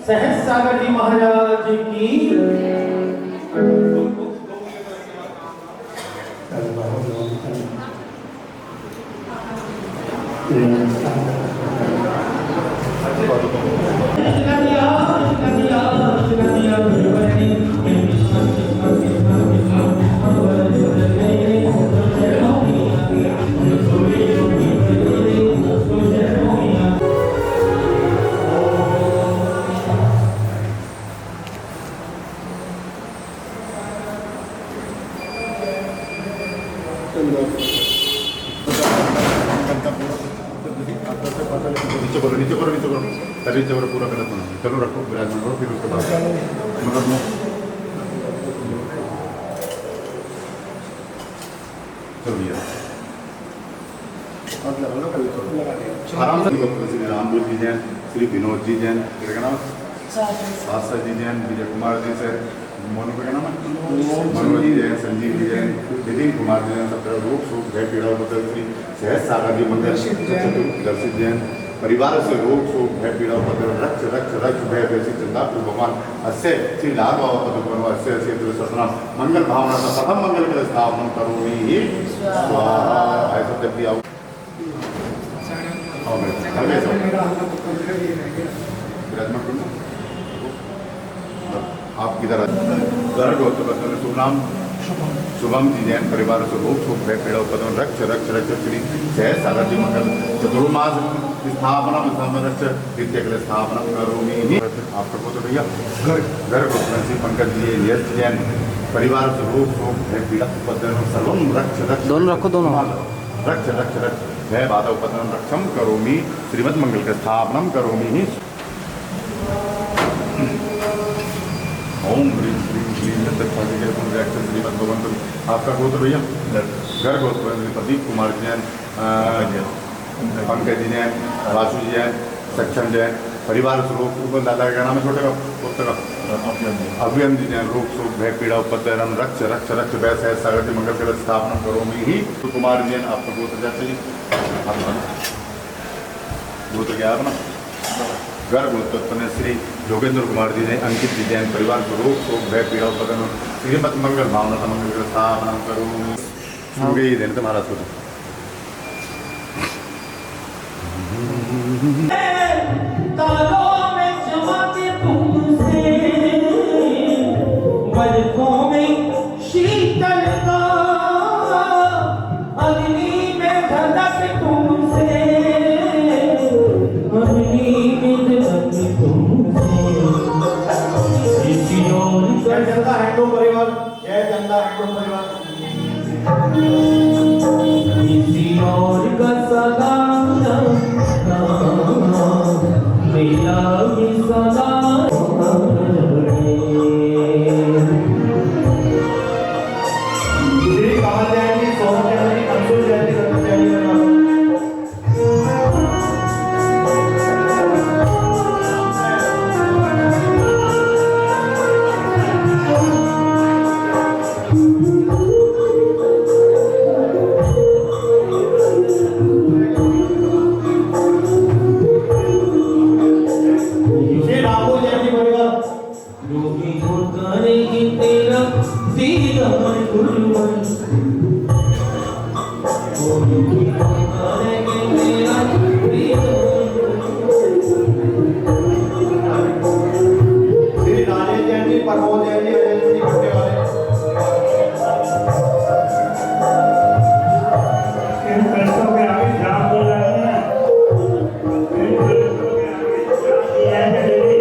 सहज सागर जी महाराज की। नीचे करो पूरा गलत होना। चलो रखो विराजमान करो, फिर उसके बाद मतलब चलो भैया आराम से। श्री रामदूत जी जैन, श्री विनोद जी जैन, क्या नाम आशा जी जैन, विजय कुमार जी से मोनू का नाम है मनोज जी जैन, संजीव जी जैन, नितिन कुमार जी जैन, सब रोग शोक भय पीड़ा उपद्रव श्री सहज सागर जी मंदिर दर्शित जैन, परिवार से रोग शोक भय पीड़ा उपद्रव रक्ष रक्ष रक्ष भय वैसी चिंता प्रभु भगवान अस्य श्री लाल बाबा पद अस्य अस्य सतना मंगल भावना का प्रथम मंगल के स्थापन करोमी ही स्वाहा। ऐसा जब भी आओ आप किधर गर्ग शुभ नाम शुभम जी जैन, परिवार से रोग शोक भय पीड़ा उपद्रव रक्ष रक्ष रक्ष श्री सहज सागर जी मंगल चतुर्मास स्थापना रक्ष नित्य स्थापना करोमी। आपका को तो भैया गर्ग श्री पंकज जी यश जैन, परिवार से रोग शोक भय पीड़ा उपद्रव सर्वम रक्ष रक्ष दोनों रखो दोनों रक्ष रक्ष रक्ष भय बाधा उपद्रव रक्षम करोमी श्रीमद मंगल के स्थापनम करोमी। ओम ह्रीं श्रीं क्लीं श्रीमद भगवंत। आपका गोत्र भैया घर गोत्र प्रदीप कुमार जैन, पंकज जी जैन, राशु जी जैन, सक्षम जैन, परिवार से रोग दादा का नाम है छोटे का पुत्र का अभियम जी जैन, रोग शोक भय पीड़ा उपद्रव रक्ष रक्ष रक्ष भय सहज सागर जी मंगल के स्थापना करोमी ही। कुमार जैन आपका गोत्र जैसे जी आप गोत्र क्या अपना गर्भ उत्पन्न श्री योगेंद्र कुमार जी ने अंकित जी जैन, परिवार को रोग शोक भय पीड़ा उपद्रव श्रीमद मंगल भावना मंगल स्थापना करूँ। सुन गई देने तो महाराज को तालों में चमके तुमसे, बरखों में शीतलता, अग्नि में धधक तुमसे, अग्नि में धधक तुमसे। इसी ओर जय चंदा हैंडो परिवार, जय चंदा हैंडो परिवार। इसी ओर का सदा मेरा भी सदा करेंगे तेरा दीदार गुरुवर फूलों की करेंगे तेरा दीदार श्री राजेश जैन जी, प्रमोद जैन जी, अजय जी भट्टे वाले। इन पैसों के आगे जाम हो रहे हैं, इन पैसों के आगे जाम किया है डेली।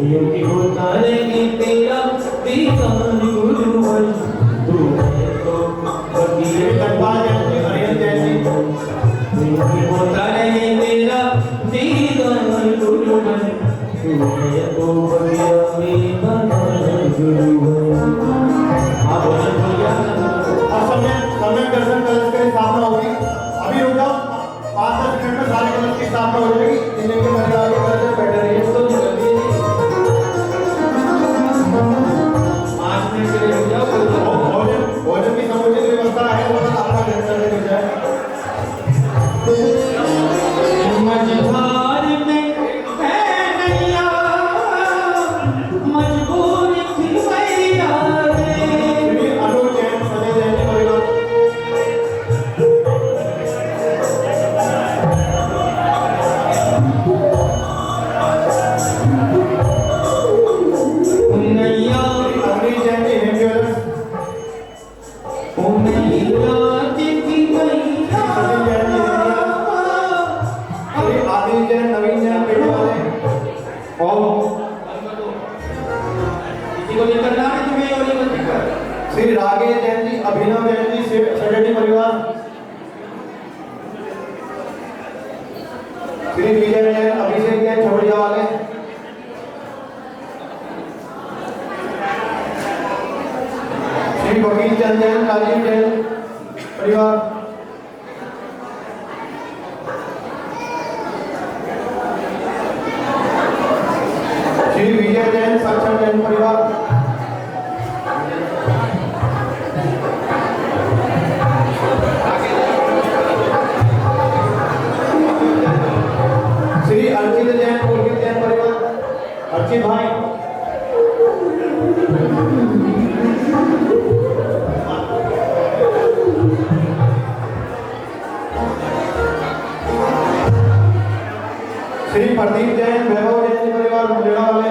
योगी को तारेंगे तेरा दीदार गुरुवर तू है तो श्री धनपाल जैन जी, हरिहर जैन जी। योगी को तारेंगे तेरा दीदार गुरुवर तू है तो बगिया में बना गुरुवर। हाँ बोलो भैया। और समय दर्शन कलश की स्थापना होगी। अभी रुक जाओ, 5-10 मिनट में सारे कलश की स्थापना हो जाएगी। जिन्हें के महिलाओं के कलश बैठे रहिए तो निकल गए। 5 मिनट के लिए रुक जाओ। भोजन की समुचित व्यवस्था है, बस आपका दर्शन हो जाए। मझधार में है नैया मजबूर थी मैया रे। श्री अनूप जैन, संजय जैन जी परिवार। नैया अग्नि जैन जी, हेम ज्वेलर्स। नैया थी मैया श्री आदिल जैन, नवीन जैन, पेड़ वाले। और किसी को निकलना है तुम्हें और ये मत कर। श्री राकेश जैन जी, अभिनव जैन जी, सेक्रेटरी परिवार। श्री विजय जैन, अभिषेक जैन, छबड़िया वाले। श्री वकील चंद जैन, राजीव जैन परिवार। श्री विजय जैन, सक्षम जैन परिवार। श्री अर्चित जैन, पुलकित जैन परिवार। अर्चित भाई। श्री प्रदीप जैन, वैभव जैन जी परिवार, मुंडेरा वाले।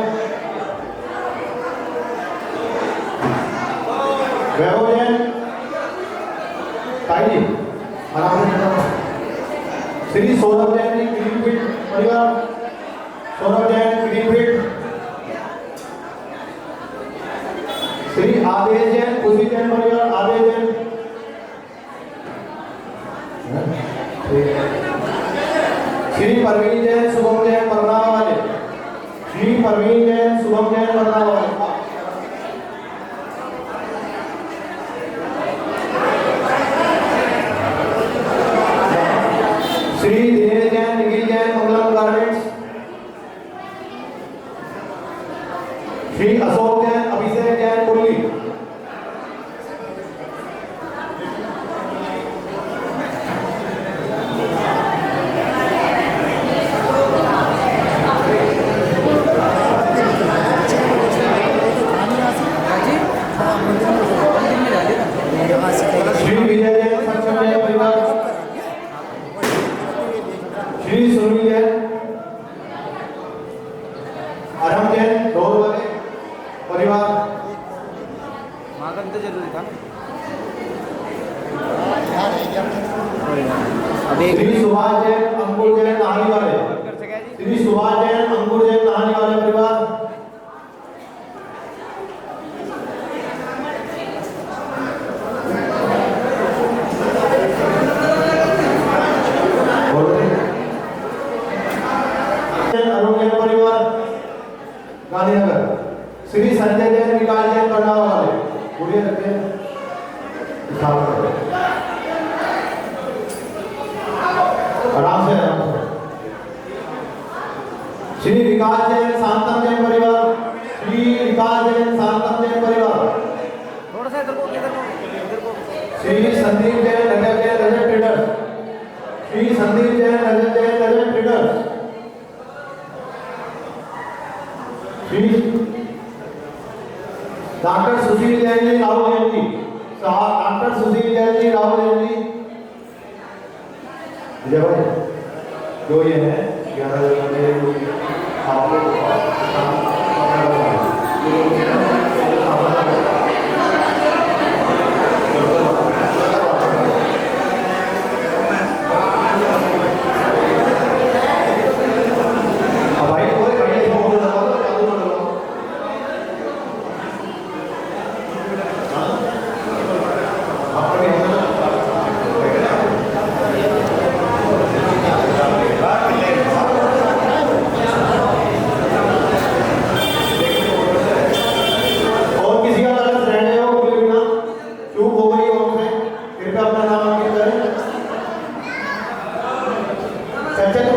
वैभव जैन, ताई जी आराम से बैठो। श्री सौरभ जैन जी, ग्रीनफील्ड परिवार। सौरभ जैन, ग्रीनफील्ड। श्री आदेश जैन, खुशी जैन परिवार। आदेश जैन। श्री परवीन जैन, शुभम जैन, बरनाला वाले। श्री परवीन जैन, शुभम जैन, बरनाला वाले। श्री धीरेन्द्र जैन, निखिल जैन, मंगलम गार्मेंट्स। श्री अशोक जैन, अभिषेक जैन, कुल्ली। श्री विजय जैन, सक्षम जैन परिवार। श्री सुनील जैन, अरम जैन, ढोल वाले परिवार। मागन तो जरूरी था। श्री सुभाष जैन, अंकुर जैन, नहानी वाले। श्री सुभाष जैन, अंकुर जैन, नहानी वाले परिवार। अरुण जैन परिवार, गांधीनगर। श्री संजय जैन, विकास जैन, बरनाला वाले। बुढ़िया रखते हैं। आराम से आराम से। श्री विकास जैन, शांतम जैन परिवार। श्री विकास जैन, शांतम जैन परिवार। थोड़ा सा इधर को श्री संदीप जैन, रजत जैन, रजत ट्रेडर्स। श्री संदीप जैन, रजत जैन, रजत traders. Shri doctor Sushil Jain ji, Rahul Jain ji, doctor Sushil Jain ji, Rahul Jain ji, विजय भाई, जो ये है 11 बजे आप लोग चर्चा